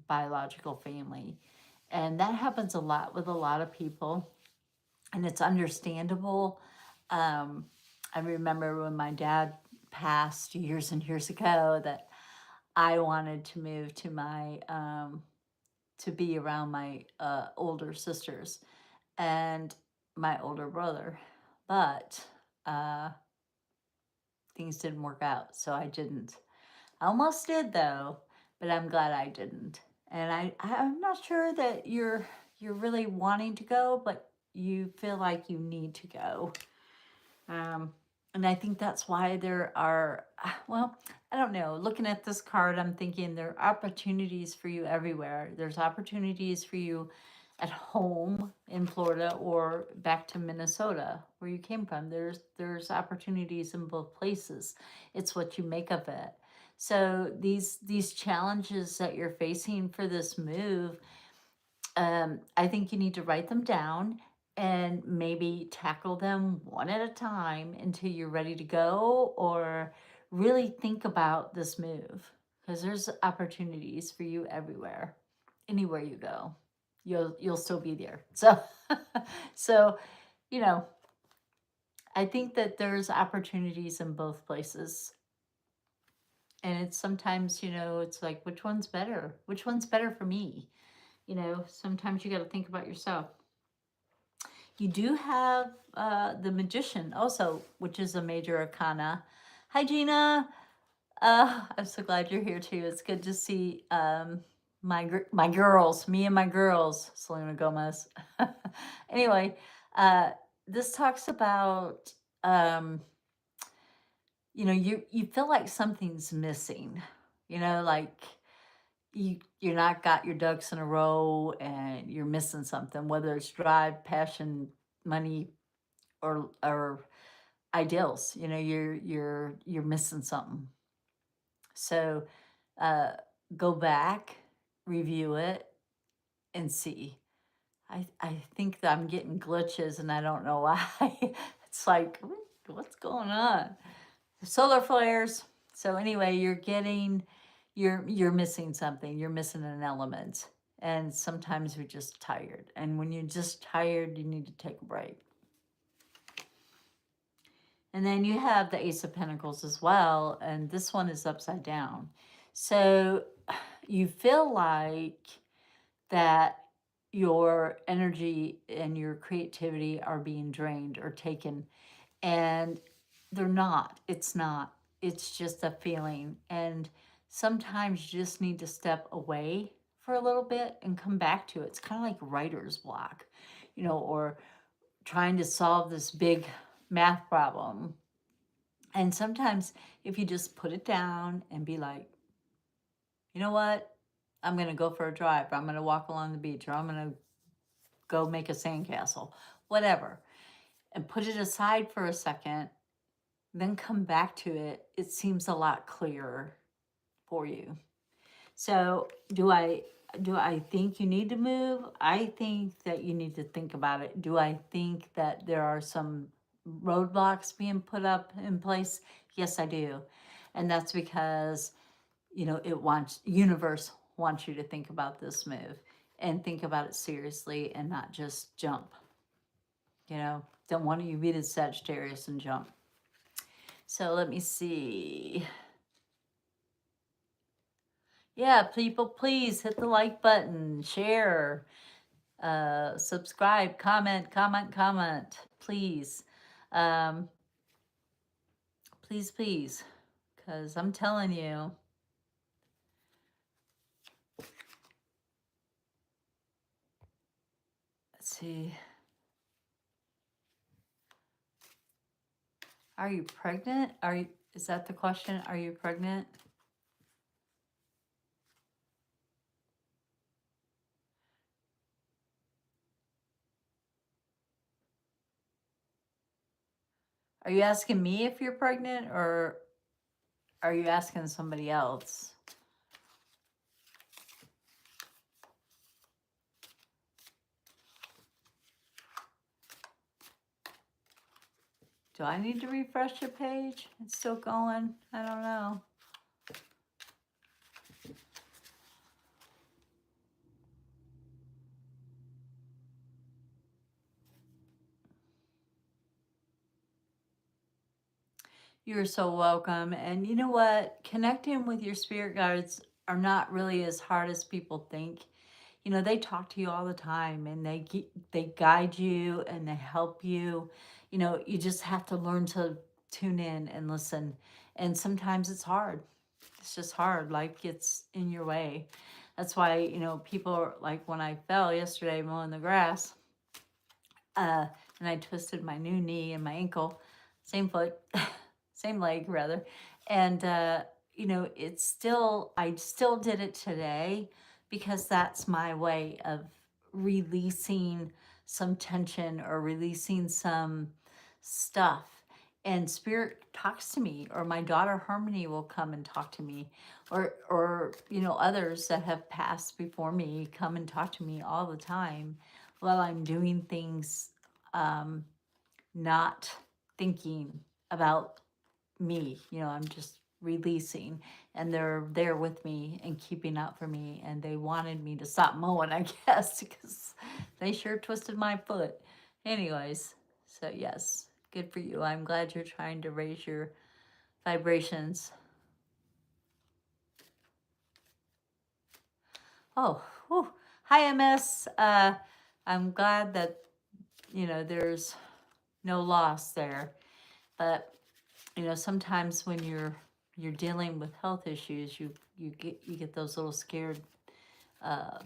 biological family, and that happens a lot with a lot of people, and it's understandable. I remember when my dad passed years and years ago that I wanted to move to my to be around my older sisters and my older brother, but uh, things didn't work out, so I didn't. I almost did though, but I'm glad I didn't. And I'm not sure that you're really wanting to go, but you feel like you need to go. And I think that's why there are, well, I don't know. Looking at this card, I'm thinking there are opportunities for you everywhere. There's opportunities for you at home in Florida or back to Minnesota where you came from. There's opportunities in both places. It's what you make of it. So these challenges that you're facing for this move, I think you need to write them down and maybe tackle them one at a time until you're ready to go, or really think about this move, because there's opportunities for you everywhere. Anywhere you go, you'll still be there. So so, you know, I think that there's opportunities in both places. And it's sometimes, you know, it's like, which one's better? Which one's better for me? You know, sometimes you got to think about yourself. You do have the Magician also, which is a major arcana. Hi, Gina. I'm so glad you're here too. It's good to see my girls, me and my girls, Selena Gomez. Anyway, uh, this talks about, um, you feel like something's missing, like you're not got your ducks in a row and you're missing something, whether it's drive, passion, money, or ideals. You're missing something. So uh, go back, review it, and see. I think that I'm getting glitches and I don't know why. It's like, what's going on? Solar flares. So anyway, you're missing something. You're missing an element. And sometimes you're just tired. And when you're just tired, you need to take a break. And then you have the Ace of Pentacles as well, and this one is upside down. So you feel like that your energy and your creativity are being drained or taken, and they're not. It's not. It's just a feeling. And sometimes you just need to step away for a little bit and come back to it. It's kind of like writer's block, or trying to solve this big math problem. And sometimes if you just put it down and be like, you know what? I'm going to go for a drive, or I'm going to walk along the beach, or I'm going to go make a sandcastle, whatever, and put it aside for a second, then come back to it, it seems a lot clearer for you. So do I think you need to move? I think that you need to think about it. Do I think that there are some roadblocks being put up in place? Yes, I do. And that's because, universe wants you to think about this move and think about it seriously and not just jump. Don't want you to be the Sagittarius and jump. So let me see. Yeah, people, please hit the like button, share, subscribe, comment, please. Please, because I'm telling you, let's see. Are you pregnant? Is that the question? Are you pregnant? Are you asking me if you're pregnant, or are you asking somebody else? Do I need to refresh your page? It's still going. I don't know. You're so welcome. And you know what? Connecting with your spirit guides are not really as hard as people think. They talk to you all the time, and they guide you and they help you. You just have to learn to tune in and listen. And sometimes it's hard. It's just hard. Life gets in your way. That's why, people are like, when I fell yesterday mowing the grass, and I twisted my new knee and my ankle, same foot, same leg rather. And, I still did it today because that's my way of releasing some tension or releasing some stuff. And spirit talks to me, or my daughter Harmony will come and talk to me, or others that have passed before me come and talk to me all the time while I'm doing things, not thinking about me. I'm just releasing, and they're there with me and keeping up for me. And they wanted me to stop mowing, I guess, because they sure twisted my foot. Anyways, so yes, good for you. I'm glad you're trying to raise your vibrations. Oh, whew. Hi, MS. I'm glad that there's no loss there, but sometimes when you're dealing with health issues, you get those little scared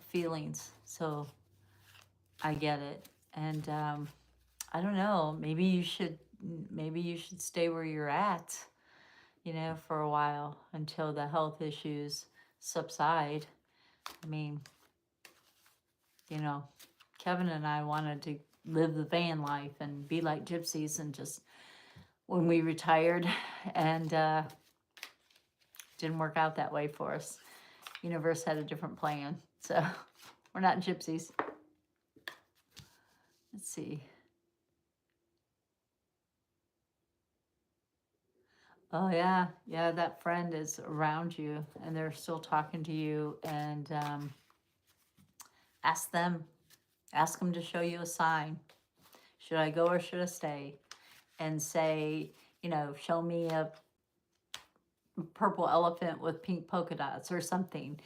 feelings. So I get it. And I don't know, maybe you should stay where you're at, for a while until the health issues subside. I mean, you know, Kevin and I wanted to live the van life and be like gypsies and just when we retired, and didn't work out that way for us. Universe had a different plan, so we're not gypsies. Let's see. Oh yeah, yeah. That friend is around you, and they're still talking to you. And ask them, ask them to show you a sign. Should I go or should I stay? And say, show me a purple elephant with pink polka dots or something.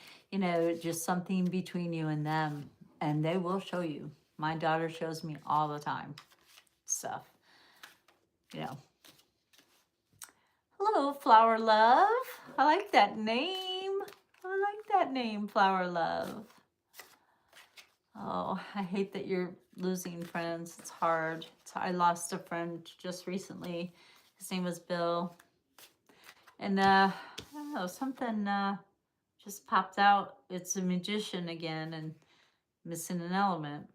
Just something between you and them, and they will show you. My daughter shows me all the time stuff. You know. Hello, Flower Love. I like that name. I like that name, Flower Love. Oh, I hate that you're losing friends. It's hard. I lost a friend just recently. His name was Bill. And I don't know, something just popped out. It's a magician again and missing an element.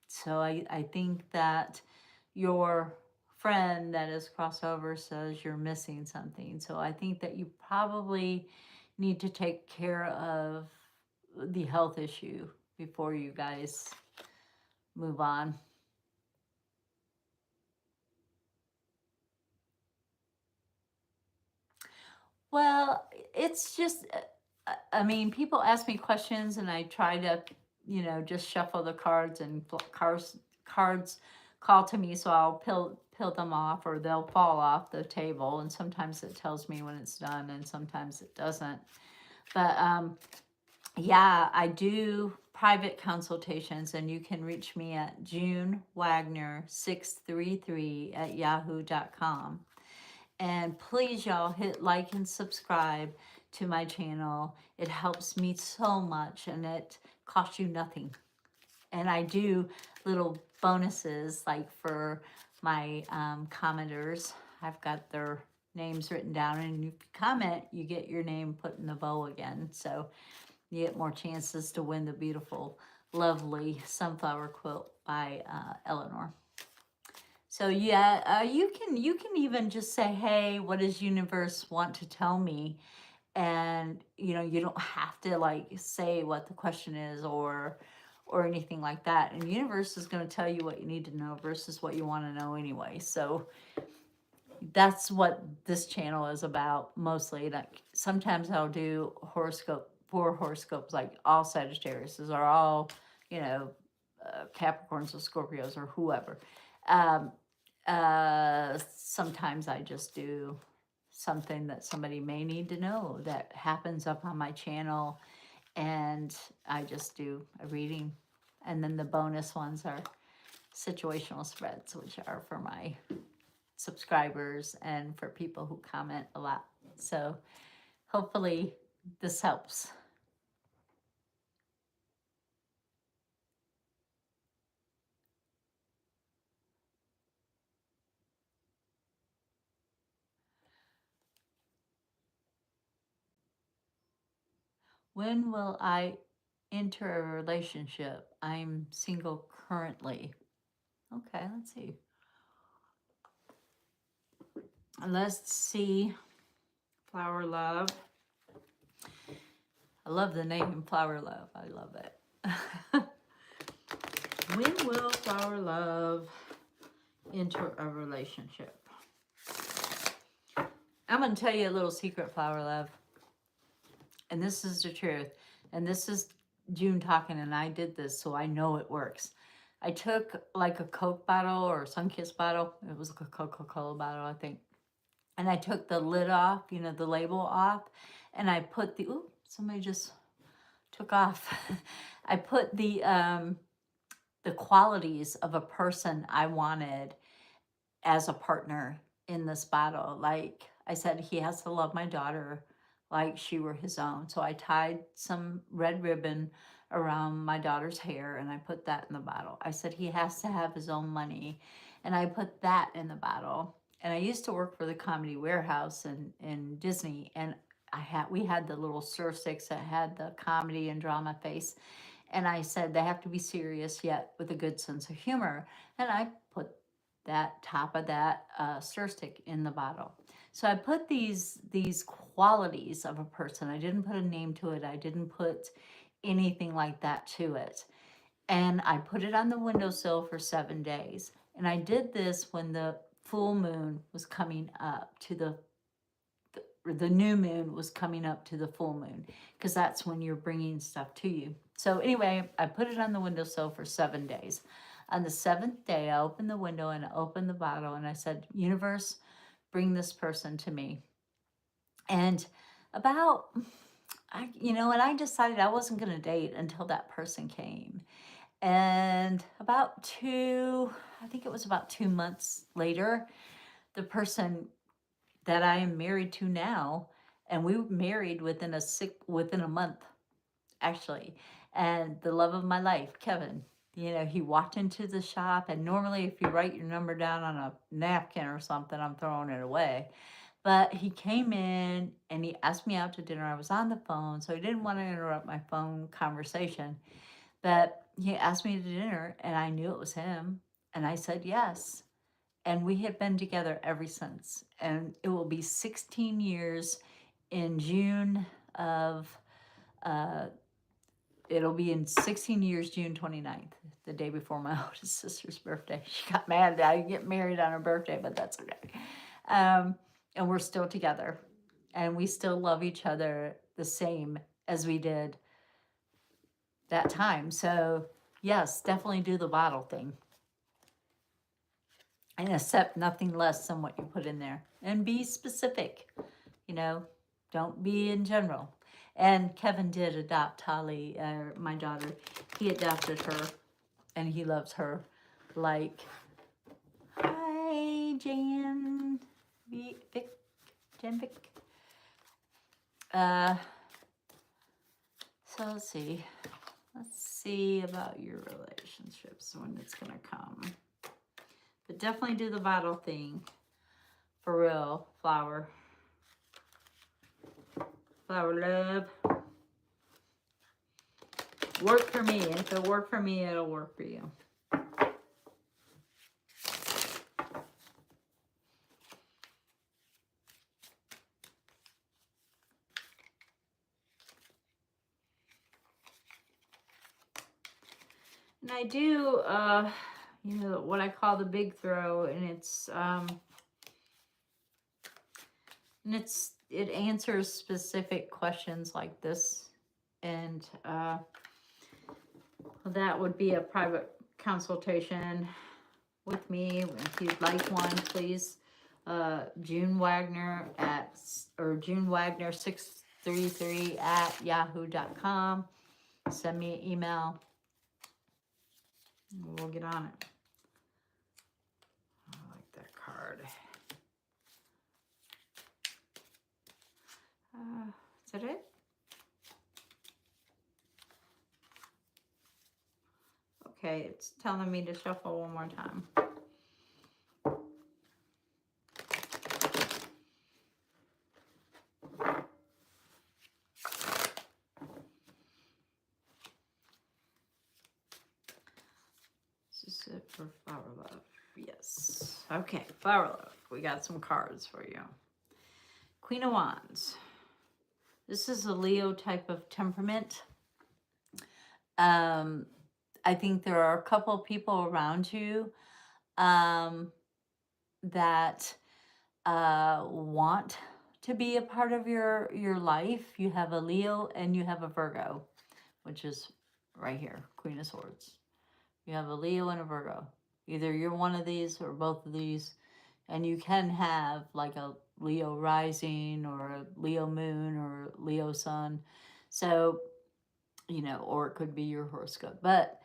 So I think that your friend that is crossover says you're missing something. So I think that you probably need to take care of the health issue before you guys move on. Well, it's just, I mean, people ask me questions and I try to, just shuffle the cards, and cards call to me, so I'll peel them off, or they'll fall off the table. And sometimes it tells me when it's done, and sometimes it doesn't. But yeah, I do private consultations, and you can reach me at junewagner633@yahoo.com. And please, y'all, hit like and subscribe to my channel. It helps me so much, and it costs you nothing. And I do little bonuses, like for my commenters. I've got their names written down, and if you comment, you get your name put in the bow again. So you get more chances to win the beautiful, lovely sunflower quilt by Eleanor. So yeah, you can even just say, hey, what does universe want to tell me? And you don't have to like say what the question is or anything like that. And universe is going to tell you what you need to know versus what you want to know anyway. So that's what this channel is about mostly. Like sometimes I'll do four horoscopes, like all Sagittariuses or all Capricorns or Scorpios or whoever. Sometimes I just do something that somebody may need to know that happens up on my channel, and I just do a reading. And then the bonus ones are situational spreads, which are for my subscribers and for people who comment a lot. So hopefully this helps. When will I enter a relationship? I'm single currently. Okay, let's see. Let's see. Flower Love. I love the name Flower Love. I love it. When will Flower Love enter a relationship? I'm going to tell you a little secret, Flower Love. And this is the truth. And this is June talking, and I did this, so I know it works. I took like a Coke bottle or a Sunkist bottle. It was like a Coca-Cola bottle, I think. And I took the lid off, the label off. And I put the, ooh, somebody just took off. I put the qualities of a person I wanted as a partner in this bottle. Like I said, he has to love my daughter like she were his own. So I tied some red ribbon around my daughter's hair, and I put that in the bottle. I said he has to have his own money, and I put that in the bottle. And I used to work for the Comedy Warehouse in Disney, and we had the little stir sticks that had the comedy and drama face, and I said they have to be serious yet with a good sense of humor, and I put that top of that stir stick in the bottle. So I put these qualities of a person. I didn't put a name to it. I didn't put anything like that to it. And I put it on the windowsill for 7 days. And I did this when the full moon was coming up to the new moon was coming up to the full moon, because that's when you're bringing stuff to you. So anyway, I put it on the windowsill for 7 days. On the seventh day, I opened the window and I opened the bottle and I said, universe, bring this person to me. And about, and I decided I wasn't going to date until that person came. And I think it was about 2 months later, the person that I am married to now, and we were married within a month, actually. And the love of my life, Kevin, he walked into the shop, and normally if you write your number down on a napkin or something, I'm throwing it away. But he came in and he asked me out to dinner. I was on the phone, so he didn't want to interrupt my phone conversation. But he asked me to dinner, and I knew it was him, and I said yes. And we have been together ever since. And it will be 16 years in June of, it'll be in 16 years, June 29th, the day before my oldest sister's birthday. She got mad that I didn't get married on her birthday, but that's okay. And we're still together. And we still love each other the same as we did that time. So, yes, definitely do the bottle thing. And accept nothing less than what you put in there. And be specific, don't be in general. And Kevin did adopt Holly, my daughter. He adopted her, and he loves her like, hi, Jan, Vic, Jan Vic. So let's see. Let's see about your relationships, when it's going to come. But definitely do the bottle thing. For real, flower. Flower love. Work for me. If it worked for me, it'll work for you. And I do, what I call the big throw, and it answers specific questions like this, and that would be a private consultation with me. If you'd like one, please, June Wagner June Wagner 633 at yahoo.com. Send me an email. We'll get on it. I like that card. Is that it? Okay, it's telling me to shuffle one more time. This is it for Flower Love. Yes. Okay, Flower Love. We got some cards for you. Queen of Wands. This is a Leo type of temperament. I think there are a couple of people around you that want to be a part of your life. You have a Leo and you have a Virgo, which is right here, Queen of Swords. You have a Leo and a Virgo. Either you're one of these or both of these. And you can have like a Leo rising or a Leo moon or Leo sun. So, or it could be your horoscope. But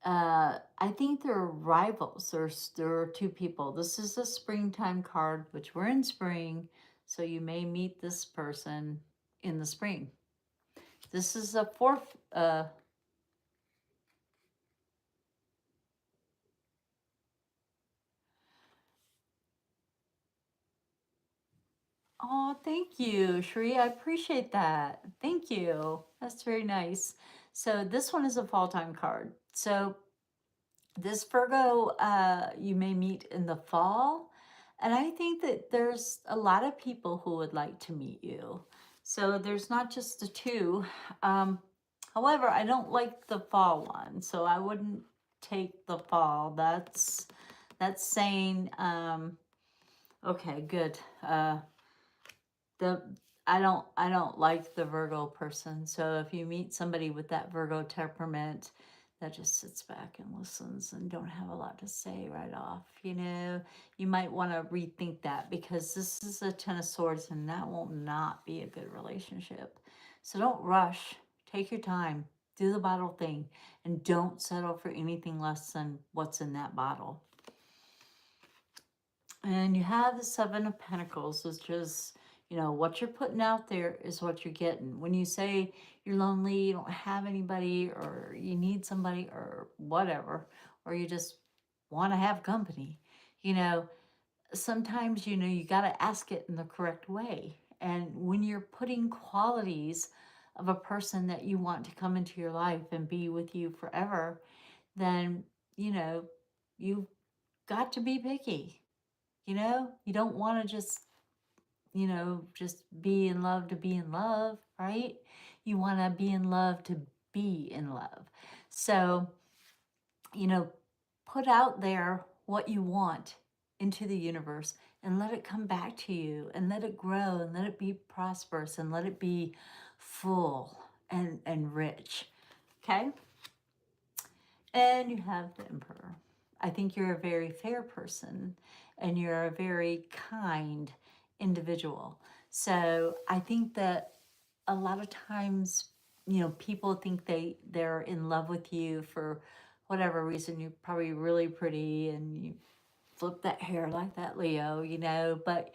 I think there are rivals. There are two people. This is a springtime card, which we're in spring. So you may meet this person in the spring. This is a fourth Oh, thank you, Sheree. I appreciate that. Thank you. That's very nice. So this one is a fall time card. So this Virgo, you may meet in the fall. And I think that there's a lot of people who would like to meet you. So there's not just the two. Um, However, I don't like the fall one. So I wouldn't take the fall. That's saying, okay, good. The I don't like the Virgo person. So if you meet somebody with that Virgo temperament that just sits back and listens and don't have a lot to say right off, you might want to rethink that, because this is a Ten of Swords and that will not be a good relationship. So don't rush. Take your time. Do the bottle thing and don't settle for anything less than what's in that bottle. And you have the Seven of Pentacles, which is, what you're putting out there is what you're getting. When you say you're lonely, you don't have anybody, or you need somebody, or whatever, or you just want to have company, you know, sometimes, you got to ask it in the correct way. And when you're putting qualities of a person that you want to come into your life and be with you forever, then, you've got to be picky. You don't want to just be in love to be in love, right? You want to be in love to be in love. So, you know, put out there what you want into the universe and let it come back to you, and let it grow, and let it be prosperous, and let it be full and rich. Okay? And you have the Emperor. I think you're a very fair person and you're a very kind individual. So I think that a lot of times, people think they're in love with you for whatever reason. You're probably really pretty and you flip that hair like that Leo, but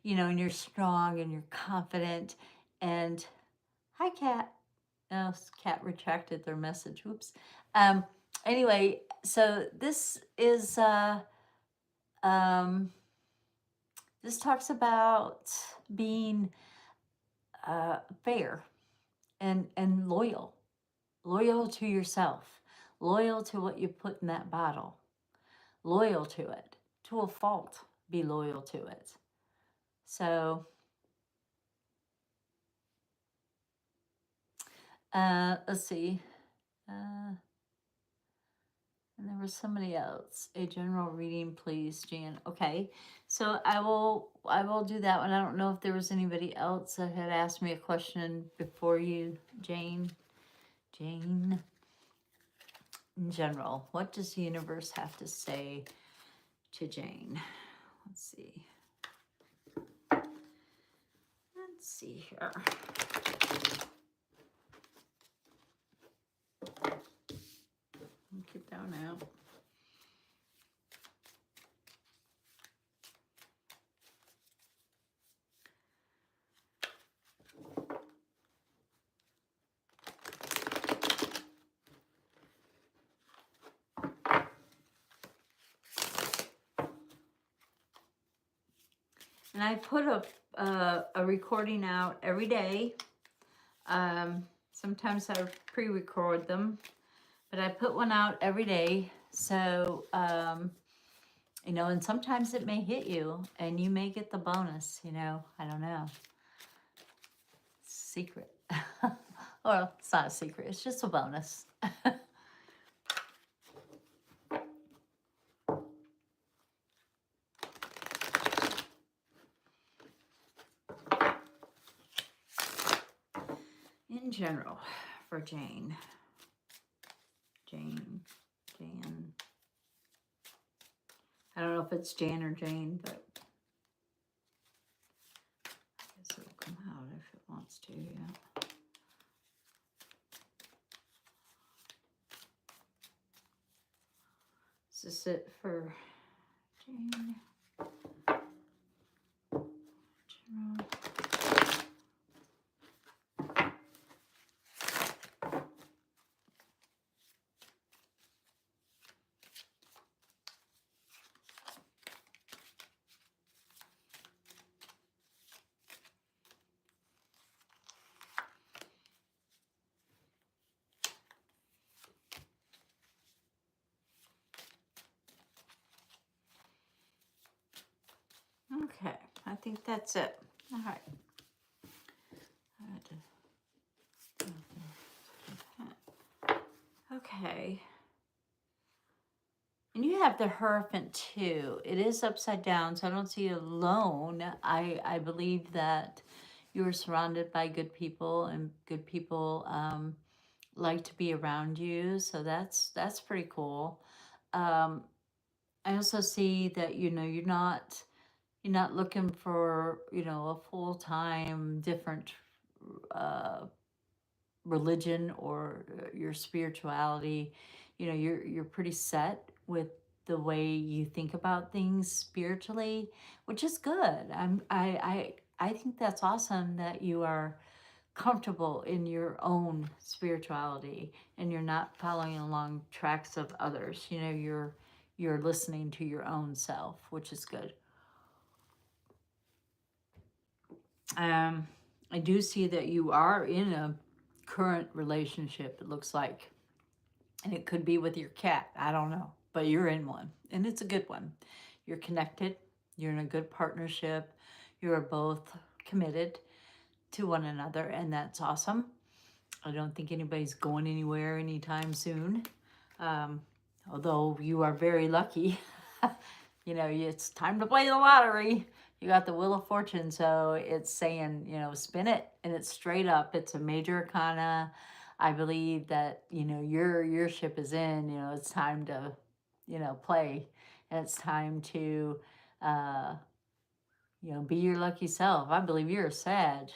and you're strong and you're confident. And hi, Kat. Oh, Kat retracted their message. Whoops. Um, anyway, so um, this talks about being fair and loyal to yourself, loyal to what you put in that bottle, loyal to it, to a fault. Be loyal to it. So, let's see. Uh, And there was somebody else. A general reading, please, Jan. Okay, so I will do that one. I don't know if there was anybody else that had asked me a question before you, Jane. Jane. In general, what does the universe have to say to Jane? Let's see. Let's see here. Keep down now. And I put a recording out every day. Sometimes I pre-record them, but I put one out every day. So, and sometimes it may hit you and you may get the bonus, I don't know. Secret. Well, it's not a secret, it's just a bonus. In general, for Jane. Jan. I don't know if it's Jan or Jane, but I guess it'll come out if it wants to, yeah. This is it for Jane. General. think that's it. All right. Okay. And you have the Hierophant too. It is upside down, so I don't see you alone. I believe that you are surrounded by good people, and good people like to be around you. So that's pretty cool. Um, I also see that you're not looking for a full time different uh, religion or your spirituality. You're pretty set with the way you think about things spiritually, which is good. I think that's awesome that you are comfortable in your own spirituality and you're not following along tracks of others. You're listening to your own self, which is good. I do see that you are in a current relationship, it looks like. And it could be with your cat. I don't know. But you're in one. And it's a good one. You're connected. You're in a good partnership. You are both committed to one another. And that's awesome. I don't think anybody's going anywhere anytime soon. Although you are very lucky. It's time to play the lottery. You got the Wheel of Fortune, so it's saying, spin it, and it's straight up. It's a major arcana. I believe that, your ship is in, it's time to, play. And it's time to, be your lucky self. I believe you're a Sag,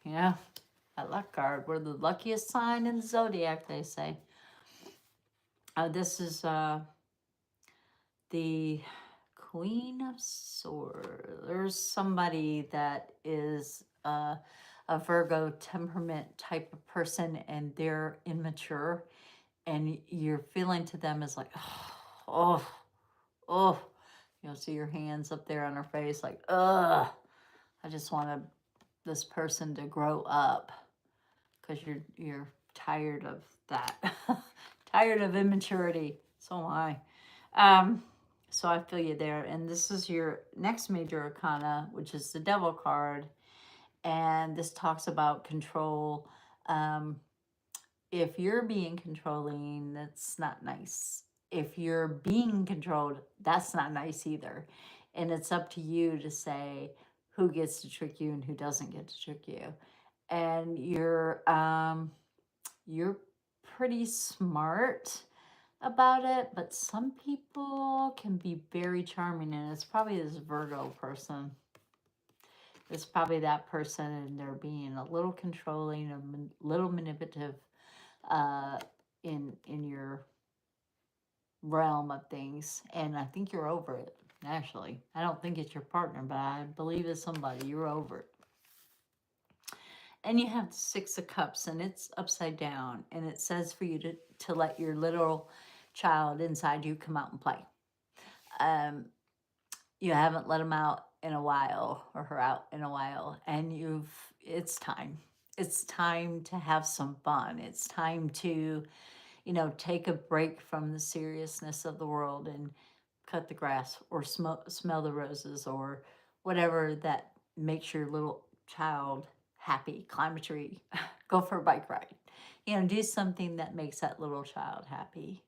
that luck card. We're the luckiest sign in the zodiac, they say. This is the Queen of Swords. There's somebody that is a Virgo temperament type of person, and they're immature, and you're feeling to them as like, oh, see your hands up there on her face, like, ugh, I just want this person to grow up, because you're tired of that, tired of immaturity. So am I. So I feel you there. And this is your next major arcana, which is the Devil card. And this talks about control. If you're being controlling, that's not nice. If you're being controlled, that's not nice either. And it's up to you to say who gets to trick you and who doesn't get to trick you. And you're pretty smart about it, but some people can be very charming, and it's probably this Virgo person. It's probably that person, and they're being a little controlling, a little manipulative in your realm of things. And I think you're over it, actually. I don't think it's your partner, but I believe it's somebody. You're over it. And you have the Six of Cups, and it's upside down, and it says for you to let your little child inside you come out and play. You haven't let him out in a while, or her out in a while, and it's time. It's time to have some fun. It's time to, take a break from the seriousness of the world and cut the grass or smell the roses or whatever that makes your little child happy. Climb a tree, go for a bike ride, do something that makes that little child happy.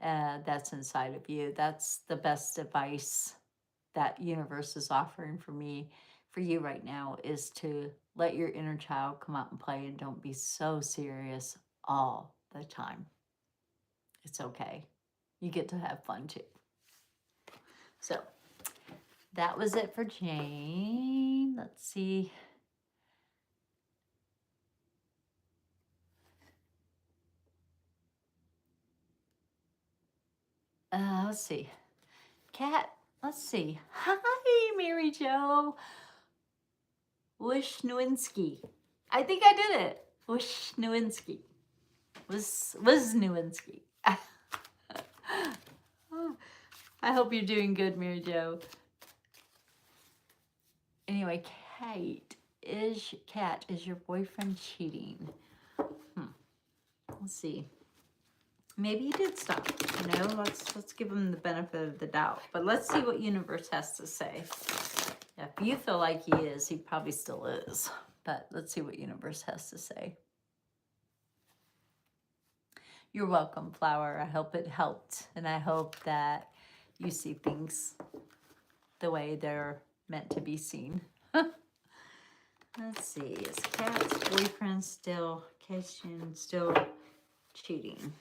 That's inside of you. That's the best advice that universe is offering for you right now, is to let your inner child come out and play, and don't be so serious all the time. It's okay. You get to have fun too. So that was it for Jane. Let's see. Let's see. Cat, let's see. Hi, Mary Jo. Wishnowinski. I think I did it. Wishnowinski. Wisnowinski. I hope you're doing good, Mary Jo. Anyway, Kat, is your boyfriend cheating? Let's see. Maybe he did stop. Let's give him the benefit of the doubt. But let's see what universe has to say. If you feel like he is, he probably still is. But let's see what universe has to say. You're welcome, Flower. I hope it helped. And I hope that you see things the way they're meant to be seen. Let's see. Is Kat's boyfriend still catching, still cheating?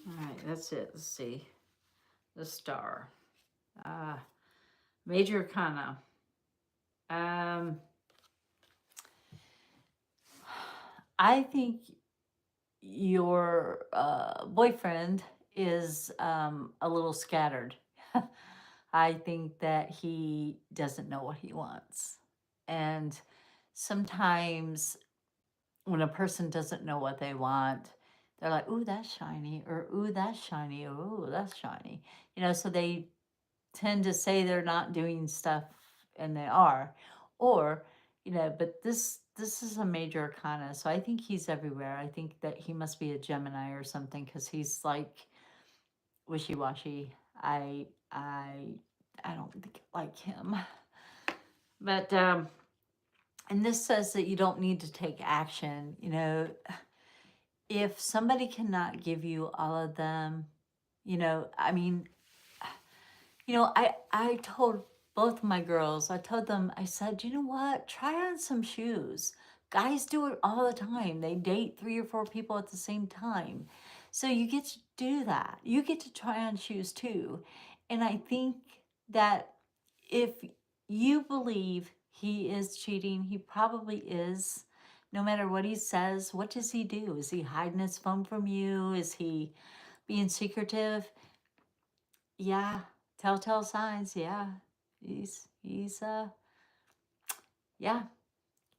All right, that's it. Let's see. The star. Major Arcana. I think your boyfriend is a little scattered. I think that he doesn't know what he wants. And sometimes when a person doesn't know what they want, they're like, ooh, that's shiny, or ooh, that's shiny, or ooh, that's shiny. So they tend to say they're not doing stuff and they are. Or, but this is a major arcana, so I think he's everywhere. I think that he must be a Gemini or something, because he's like wishy-washy. I don't think I like him. But and this says that you don't need to take action. If somebody cannot give you all of them, I mean, I told both my girls, I told them, I said, you know what? Try on some shoes. Guys do it all the time. They date 3 or 4 people at the same time. So you get to do that. You get to try on shoes too. And I think that if you believe he is cheating, he probably is. No matter what he says, what does he do? Is he hiding his phone from you? Is he being secretive? Yeah, telltale signs. Yeah, he's yeah,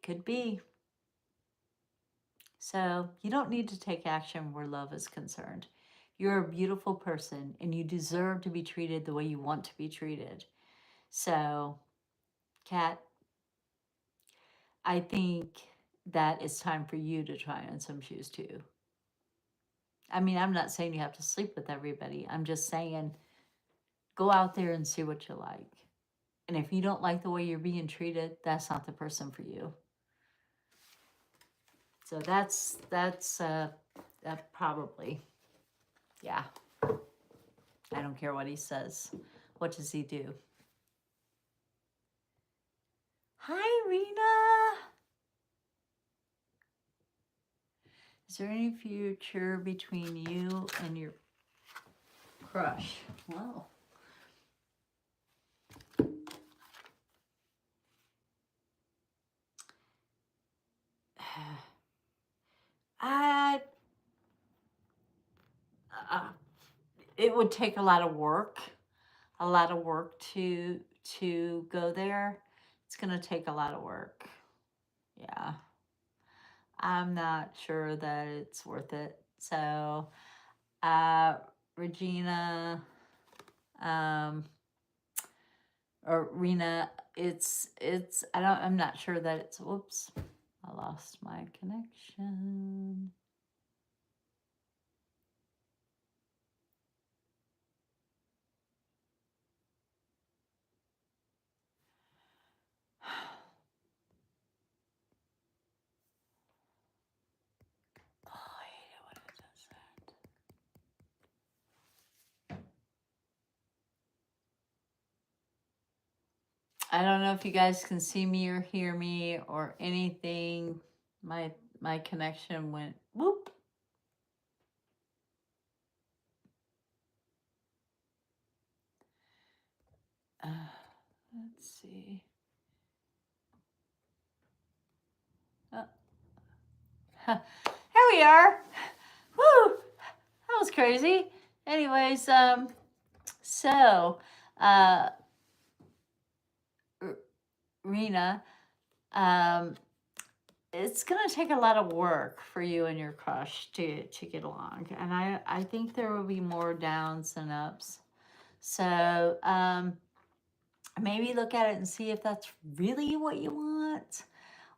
could be. So you don't need to take action where love is concerned. You're a beautiful person and you deserve to be treated the way you want to be treated. So, Kat, I think that it's time for you to try on some shoes too. I mean, I'm not saying you have to sleep with everybody. I'm just saying go out there and see what you like. And if you don't like the way you're being treated, that's not the person for you. So that's that probably, yeah. I don't care what he says. What does he do? Hi, Reena. Is there any future between you and your crush? Well, I it would take a lot of work to go there. It's gonna take a lot of work. Yeah, I'm not sure that it's worth it. So, Regina, um, or Reena, I'm not sure that it's. Whoops, I lost my connection. I don't know if you guys can see me or hear me or anything. My connection went whoop. Let's see. Here we are. Woo! That was crazy. Anyways, so, Reena, it's gonna take a lot of work for you and your crush to get along, and I think there will be more downs than ups. So maybe look at it and see if that's really what you want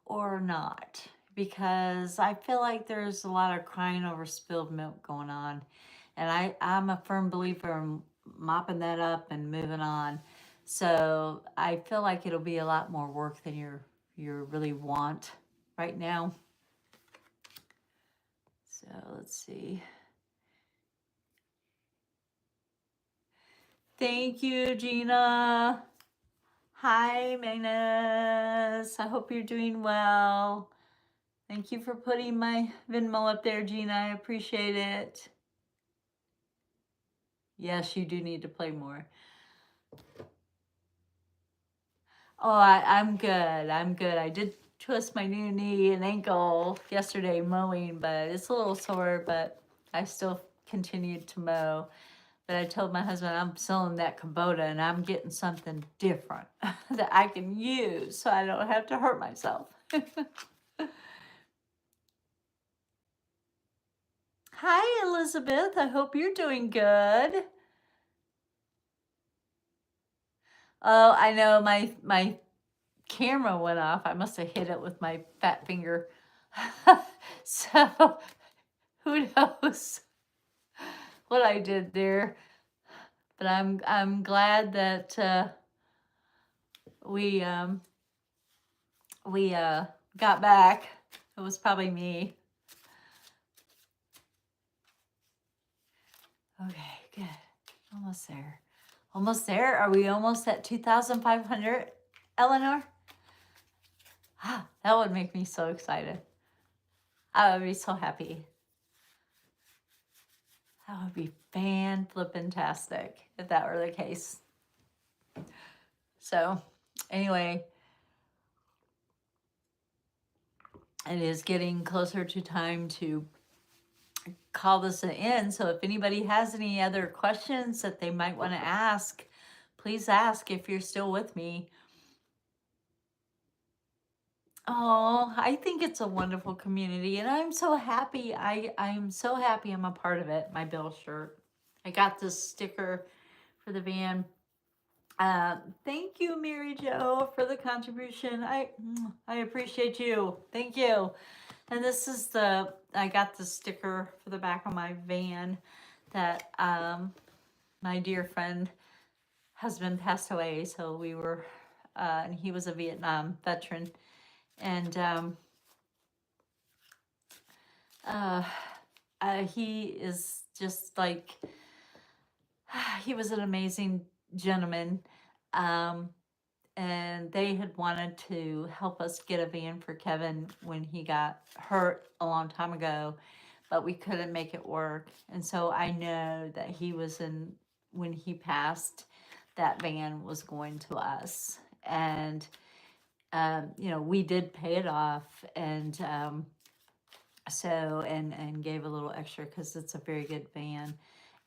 or not. Because I feel like there's a lot of crying over spilled milk going on. And I'm a firm believer in mopping that up and moving on. So I feel like it'll be a lot more work than you really want right now. So let's see. Thank you, Gina. Hi, Magnus. I hope you're doing well. Thank you for putting my Venmo up there, Gina. I appreciate it. Yes, you do need to play more. Oh, I'm good. I'm good. I did twist my new knee and ankle yesterday mowing, but it's a little sore, but I still continued to mow. But I told my husband I'm selling that Kubota and I'm getting something different that I can use so I don't have to hurt myself. Hi, Elizabeth. I hope you're doing good. Oh, I know my camera went off. I must have hit it with my fat finger. So who knows what I did there? But I'm glad that we got back. It was probably me. Okay, good. Almost there. Almost there. Are we almost at 2,500, Eleanor? Ah, that would make me so excited. I would be so happy. That would be fan-flippin-tastic if that were the case. So, anyway, it is getting closer to time to call this an end. So if anybody has any other questions that they might want to ask, please ask if you're still with me. Oh, I think it's a wonderful community, and I'm so happy. I'm so happy I'm a part of it. My Bill shirt. I got this sticker for the van. Thank you, Mary Jo, for the contribution. I appreciate you. Thank you. And this is I got the sticker for the back of my van that my dear friend husband passed away. So we were, and he was a Vietnam veteran. And he is just like, he was an amazing gentleman. And they had wanted to help us get a van for Kevin when he got hurt a long time ago, but we couldn't make it work. And so I know that when he passed, that van was going to us. And, we did pay it off. And and gave a little extra because it's a very good van.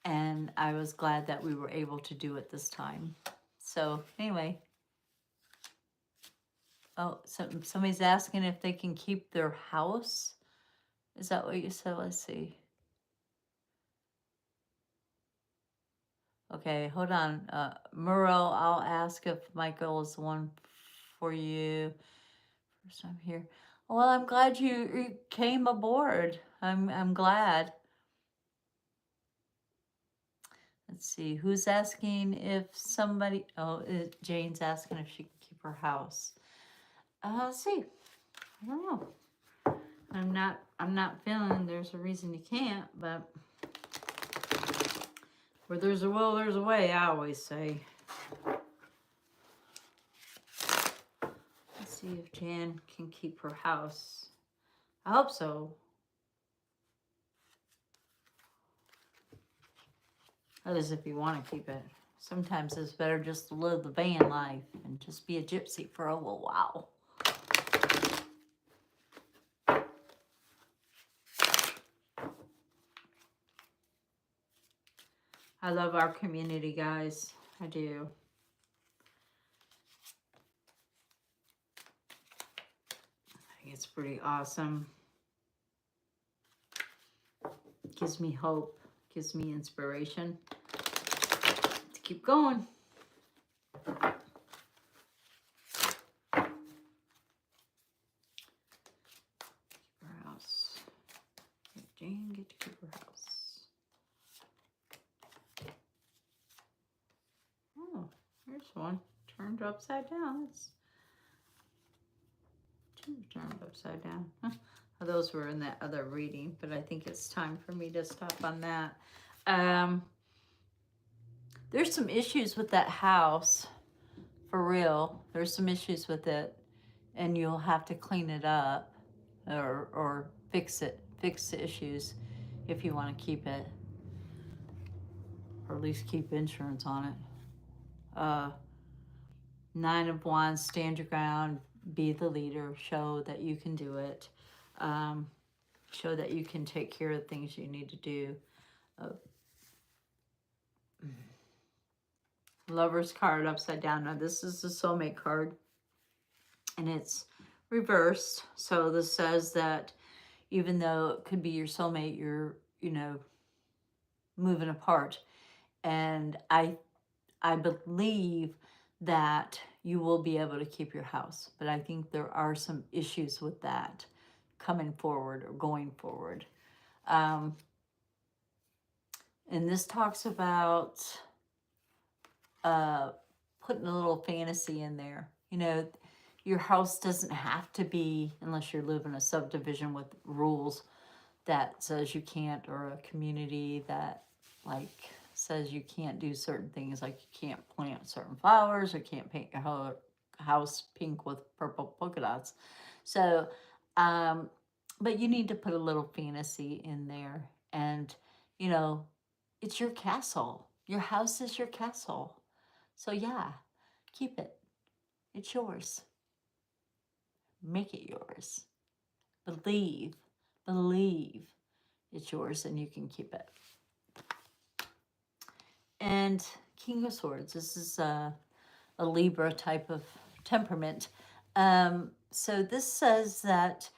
And I was glad that we were able to do it this time. So anyway. Oh, somebody's asking if they can keep their house. Is that what you said? Let's see. Okay, hold on. Murrow, I'll ask if Michael is the one for you. First time here. Well, I'm glad you came aboard. I'm glad. Let's see. Who's asking if somebody? Oh, Jane's asking if she can keep her house. Let's see. I don't know. I'm not feeling there's a reason you can't, but where there's a will, there's a way, I always say. Let's see if Jan can keep her house. I hope so. That is if you want to keep it. Sometimes it's better just to live the van life and just be a gypsy for a little while. I love our community, guys. I do. I think it's pretty awesome. Gives me hope, gives me inspiration to keep going. Keep her house. Jane, get to keep her house. Oh, here's one turned upside down. It's two turned upside down. Huh. Those were in that other reading, but I think it's time for me to stop on that. There's some issues with that house, for real. There's some issues with it, and you'll have to clean it up or fix it, fix the issues if you want to keep it, or at least keep insurance on it. 9 of Wands, stand your ground, be the leader, show that you can do it, show that you can take care of things you need to do. Lover's card upside down. Now this is the soulmate card, and it's reversed. So this says that even though it could be your soulmate, you're, moving apart. And I believe that you will be able to keep your house, but I think there are some issues with that coming forward or going forward. And this talks about putting a little fantasy in there. Your house doesn't have to be, unless you live in a subdivision with rules that says you can't, or a community that says you can't do certain things, like you can't plant certain flowers or can't paint your house pink with purple polka dots. So, but you need to put a little fantasy in there, and it's your castle. Your house is your castle. So yeah, keep it. It's yours. Make it yours. Believe it's yours and you can keep it. And King of Swords, this is a Libra type of temperament. So this says that,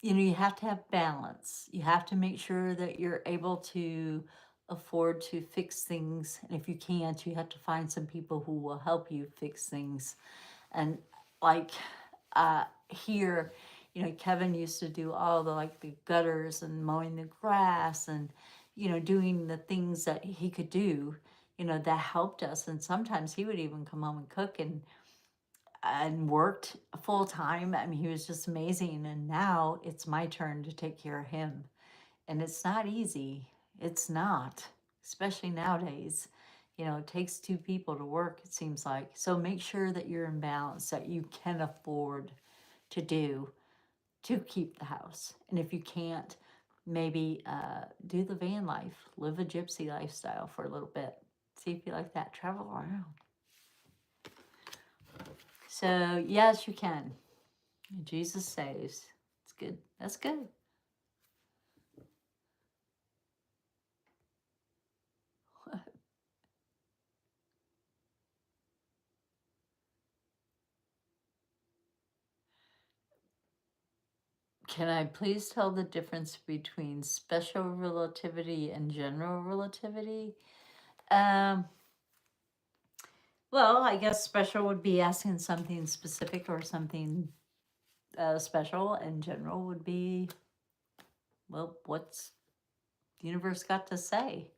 you have to have balance. You have to make sure that you're able to afford to fix things. And if you can't, you have to find some people who will help you fix things. And here, Kevin used to do all the gutters and mowing the grass and, doing the things that he could do, that helped us. And sometimes he would even come home and cook and worked full time. I mean, he was just amazing. And now it's my turn to take care of him. And it's not easy. It's not, especially nowadays. It takes two people to work, it seems like. So make sure that you're in balance, that you can afford to keep the house. And if you can't, maybe do the van life, live a gypsy lifestyle for a little bit. See if you like that, travel around. So yes, you can. Jesus saves. It's good. That's good. Can I please tell the difference between special relativity and general relativity? Well, I guess special would be asking something specific or something special, and general would be, well, what's the universe got to say,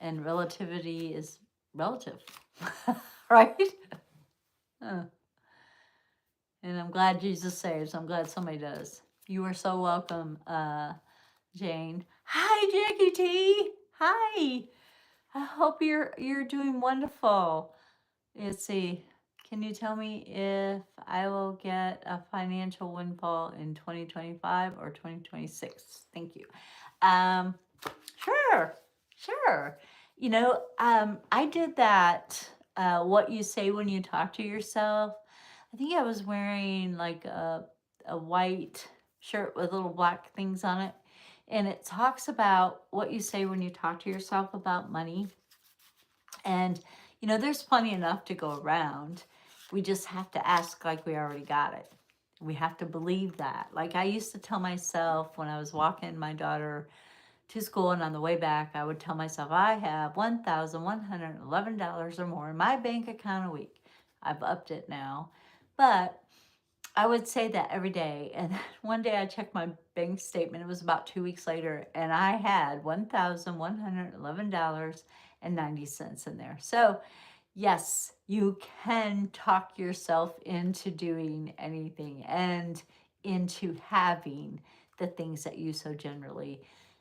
And relativity is relative, right? And I'm glad Jesus saves. I'm glad somebody does. You are so welcome, Jane. Hi, Jackie T. Hi. I hope you're doing wonderful. Let's see. Can you tell me if I will get a financial windfall in 2025 or 2026? Thank you. Sure. I did that. What you say when you talk to yourself. I think I was wearing a white shirt with little black things on it. And it talks about what you say when you talk to yourself about money. And, there's plenty enough to go around. We just have to ask like we already got it. We have to believe that. Like I used to tell myself when I was walking my daughter to school and on the way back, I would tell myself, I have $1,111 or more in my bank account a week. I've upped it now. But I would say that every day. And one day I checked my bank statement. It was about 2 weeks later, and I had $1,111.90 in there. So, yes, you can talk yourself into doing anything and into having the things that you so generally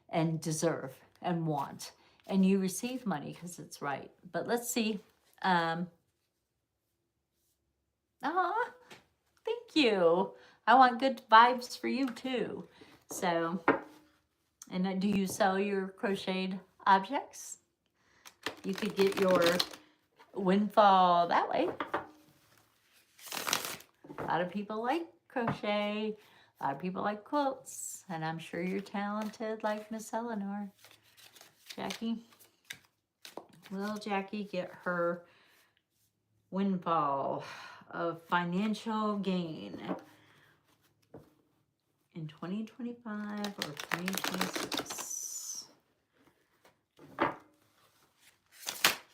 and deserve and want. And you receive money because it's right. But let's see. Um, ah, Thank you. I want good vibes for you too. So, and do you sell your crocheted objects? You could get your windfall that way. A lot of people like crochet. A lot of people like quilts. And I'm sure you're talented like Miss Eleanor. Jackie. Will Jackie get her windfall of financial gain in 2025 or 2026?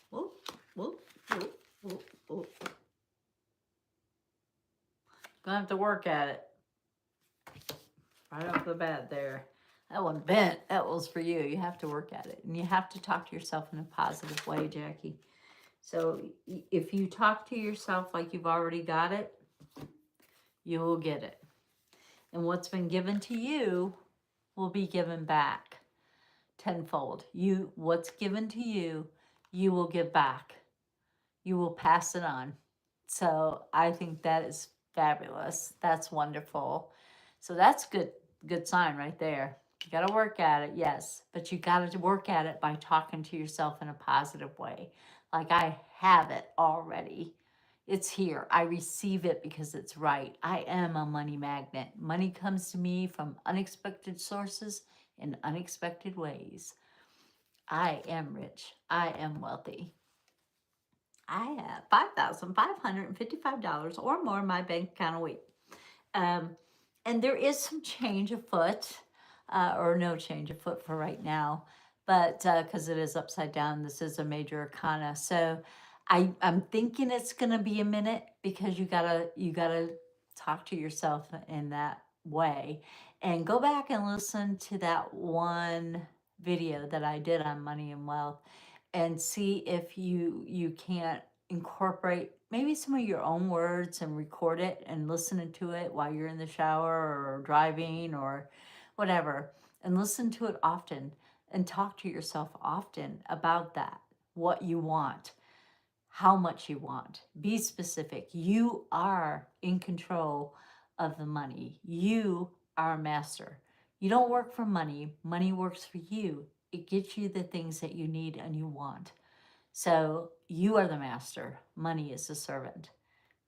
Whoop, whoop, whoop, whoop, whoop. Gonna have to work at it. Right off the bat there. That one bent. That was for you. You have to work at it. And you have to talk to yourself in a positive way, Jackie. So if you talk to yourself like you've already got it, you will get it. And what's been given to you will be given back tenfold. What's given to you, you will give back. You will pass it on. So I think that is fabulous. That's wonderful. So that's good sign right there. You got to work at it, yes, but you got to work at it by talking to yourself in a positive way. Like I have it already. It's here. I receive it because it's right. I am a money magnet. Money comes to me from unexpected sources in unexpected ways. I am rich. I am wealthy. I have $5,555 or more in my bank account a week. And there is some change afoot, or no change afoot for right now, but because it is upside down, this is a major arcana. So I'm thinking it's gonna be a minute because you gotta talk to yourself in that way, and go back and listen to that one video that I did on money and wealth, and see if you can't incorporate maybe some of your own words and record it and listen to it while you're in the shower or driving or whatever, and listen to it often and talk to yourself often about that, what you want, how much you want. Be specific. You are in control of the money. You are a master. You don't work for money. Money works for you. It gets you the things that you need and you want. So you are the master. Money is the servant.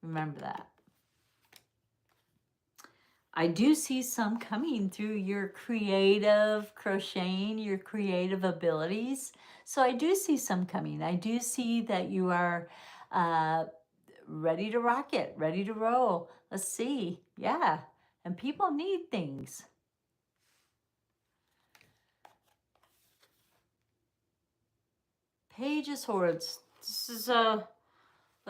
Remember that. I do see some coming through your creative crocheting, your creative abilities. So I do see some coming. I do see that you are ready to rock it, ready to roll. Let's see. Yeah. And people need things. Page of Swords. This is a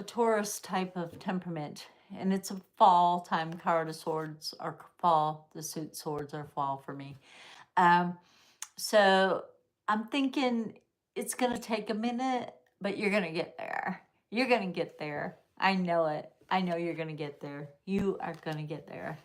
Taurus type of temperament. And it's a fall time card. Of Swords are fall. The suit swords are fall for me. So I'm thinking it's going to take a minute, but you're going to get there. You're going to get there. I know it. I know you're going to get there. You are going to get there.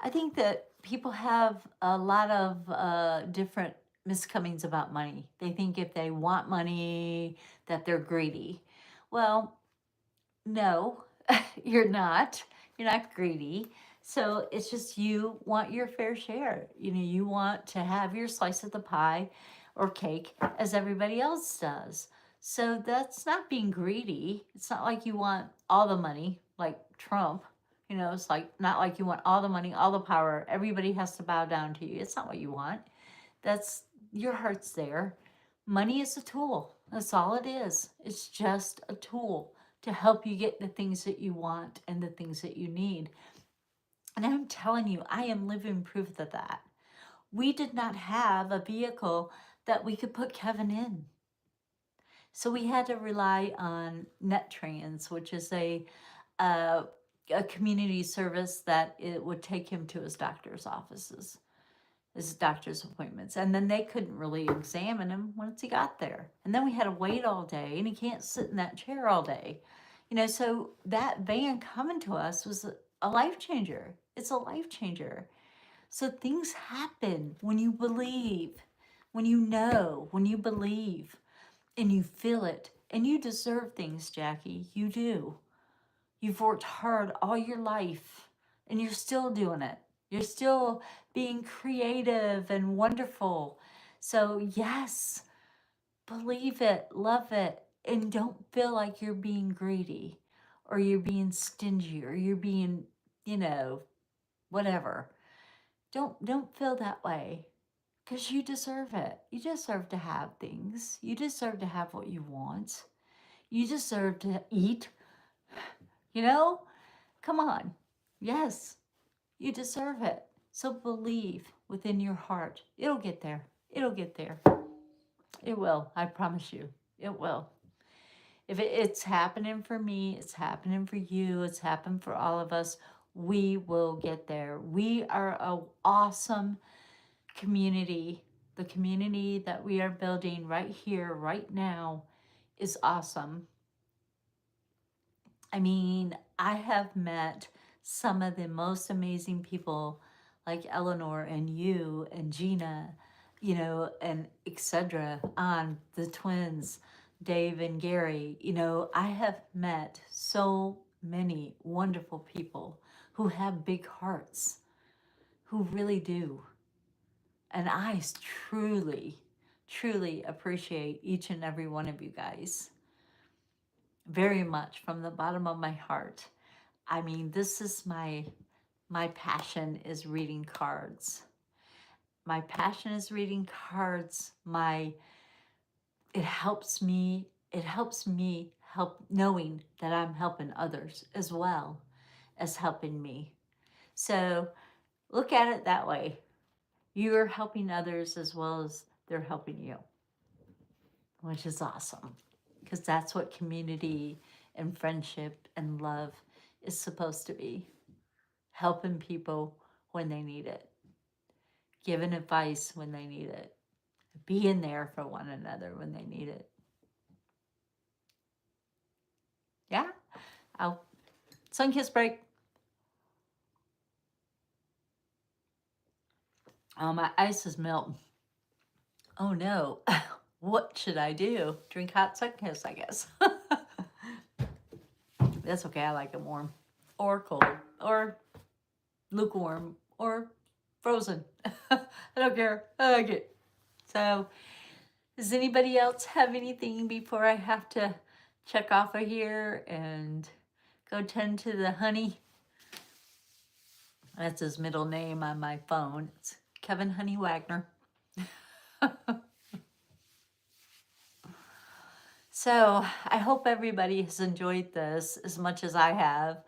I think that people have a lot of different miscomings about money. They think if they want money, that they're greedy. Well, no, you're not. You're not greedy. So it's just you want your fair share. You want to have your slice of the pie or cake as everybody else does. So that's not being greedy. It's not like you want all the money like Trump. It's like not like you want all the money, all the power. Everybody has to bow down to you. It's not what you want. That's your heart's there. Money is a tool. That's all it is. It's just a tool to help you get the things that you want and the things that you need. And I'm telling you, I am living proof of that. We did not have a vehicle that we could put Kevin in. So we had to rely on NetTrans, which is uh, a community service that it would take him to his doctor's offices, his doctor's appointments. And then they couldn't really examine him once he got there. And then we had to wait all day, and he can't sit in that chair all day. So that van coming to us was a life changer. It's a life changer. So things happen when you believe, when you know, when you believe, and you feel it. And you deserve things, Jackie. You do. You've worked hard all your life, and you're still doing it. You're still being creative and wonderful. So, yes, believe it, love it, and don't feel like you're being greedy or you're being stingy or you're being, whatever. Don't feel that way, because you deserve it. You deserve to have things. You deserve to have what you want. You deserve to eat, you know? Come on. Yes, you deserve it. So believe within your heart. It'll get there. It'll get there. It will. I promise you. It will. If it's happening for me, it's happening for you, it's happened for all of us, we will get there. We are an awesome community. The community that we are building right here, right now, is awesome. I mean, I have met some of the most amazing people like Eleanor and you and Gina, and etc. on the twins, Dave and Gary. I have met so many wonderful people who have big hearts, who really do. And I truly, truly appreciate each and every one of you guys very much from the bottom of my heart. I mean, this is my passion is reading cards. My passion is reading cards. It helps me help knowing that I'm helping others as well as helping me. So look at it that way. You're helping others as well as they're helping you, which is awesome, because that's what community and friendship and love is supposed to be. Helping people when they need it, giving advice when they need it, being there for one another when they need it. Yeah? I'll sun kiss break. Oh, my ice is melting. Oh no. What should I do? Drink hot sun kiss, I guess. That's okay. I like it warm or cold or lukewarm or frozen. I don't care. I like it. So, does anybody else have anything before I have to check off of here and go tend to the honey? That's his middle name on my phone. It's Kevin Honey Wagner. So I hope everybody has enjoyed this as much as I have.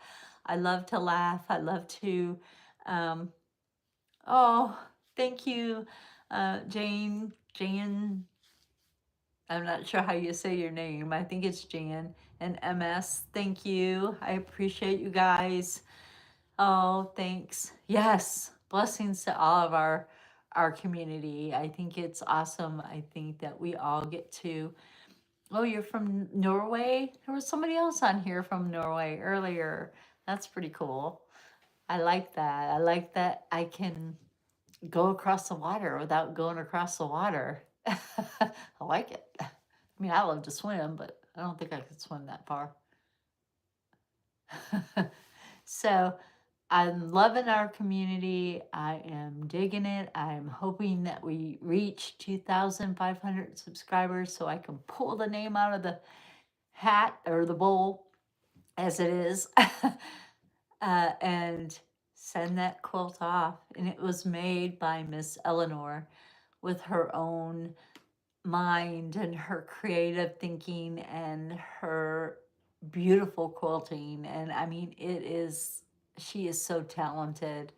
I love to laugh. I love to, oh, thank you, Jane. I'm not sure how you say your name. I think it's Jan and MS. Thank you. I appreciate you guys. Oh, thanks. Yes, blessings to all of our community. I think it's awesome. I think that we all get to. Oh, you're from Norway? There was somebody else on here from Norway earlier. That's pretty cool. I like that. I like that I can go across the water without going across the water. I like it. I mean, I love to swim, but I don't think I could swim that far. So I'm loving our community. I am digging it. I'm hoping that we reach 2,500 subscribers so I can pull the name out of the hat or the bowl, as it is, and send that quilt off. And it was made by Miss Eleanor with her own mind and her creative thinking and her beautiful quilting. And I mean, she is so talented.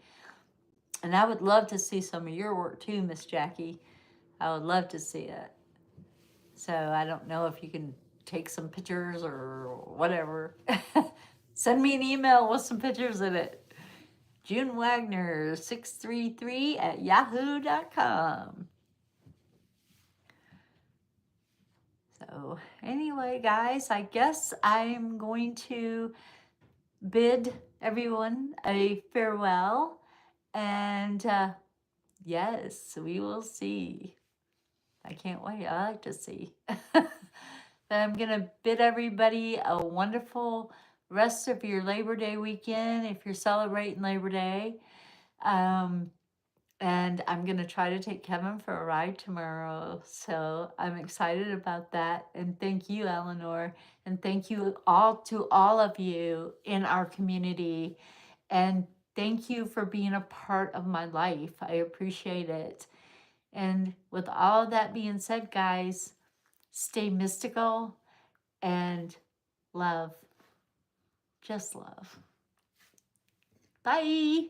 And I would love to see some of your work too, Miss Jackie. I would love to see it. So I don't know if you can take some pictures or whatever. Send me an email with some pictures in it. June Wagner 633 at yahoo.com. So anyway, guys, I guess I'm going to bid everyone a farewell. And yes, we will see. I can't wait. I like to see. I'm going to bid everybody a wonderful rest of your Labor Day weekend if you're celebrating Labor Day. And I'm going to try to take Kevin for a ride tomorrow. So I'm excited about that. And thank you, Eleanor. And thank you all to all of you in our community. And thank you for being a part of my life. I appreciate it. And with all that being said, guys, stay mystical and love. Just love. Bye.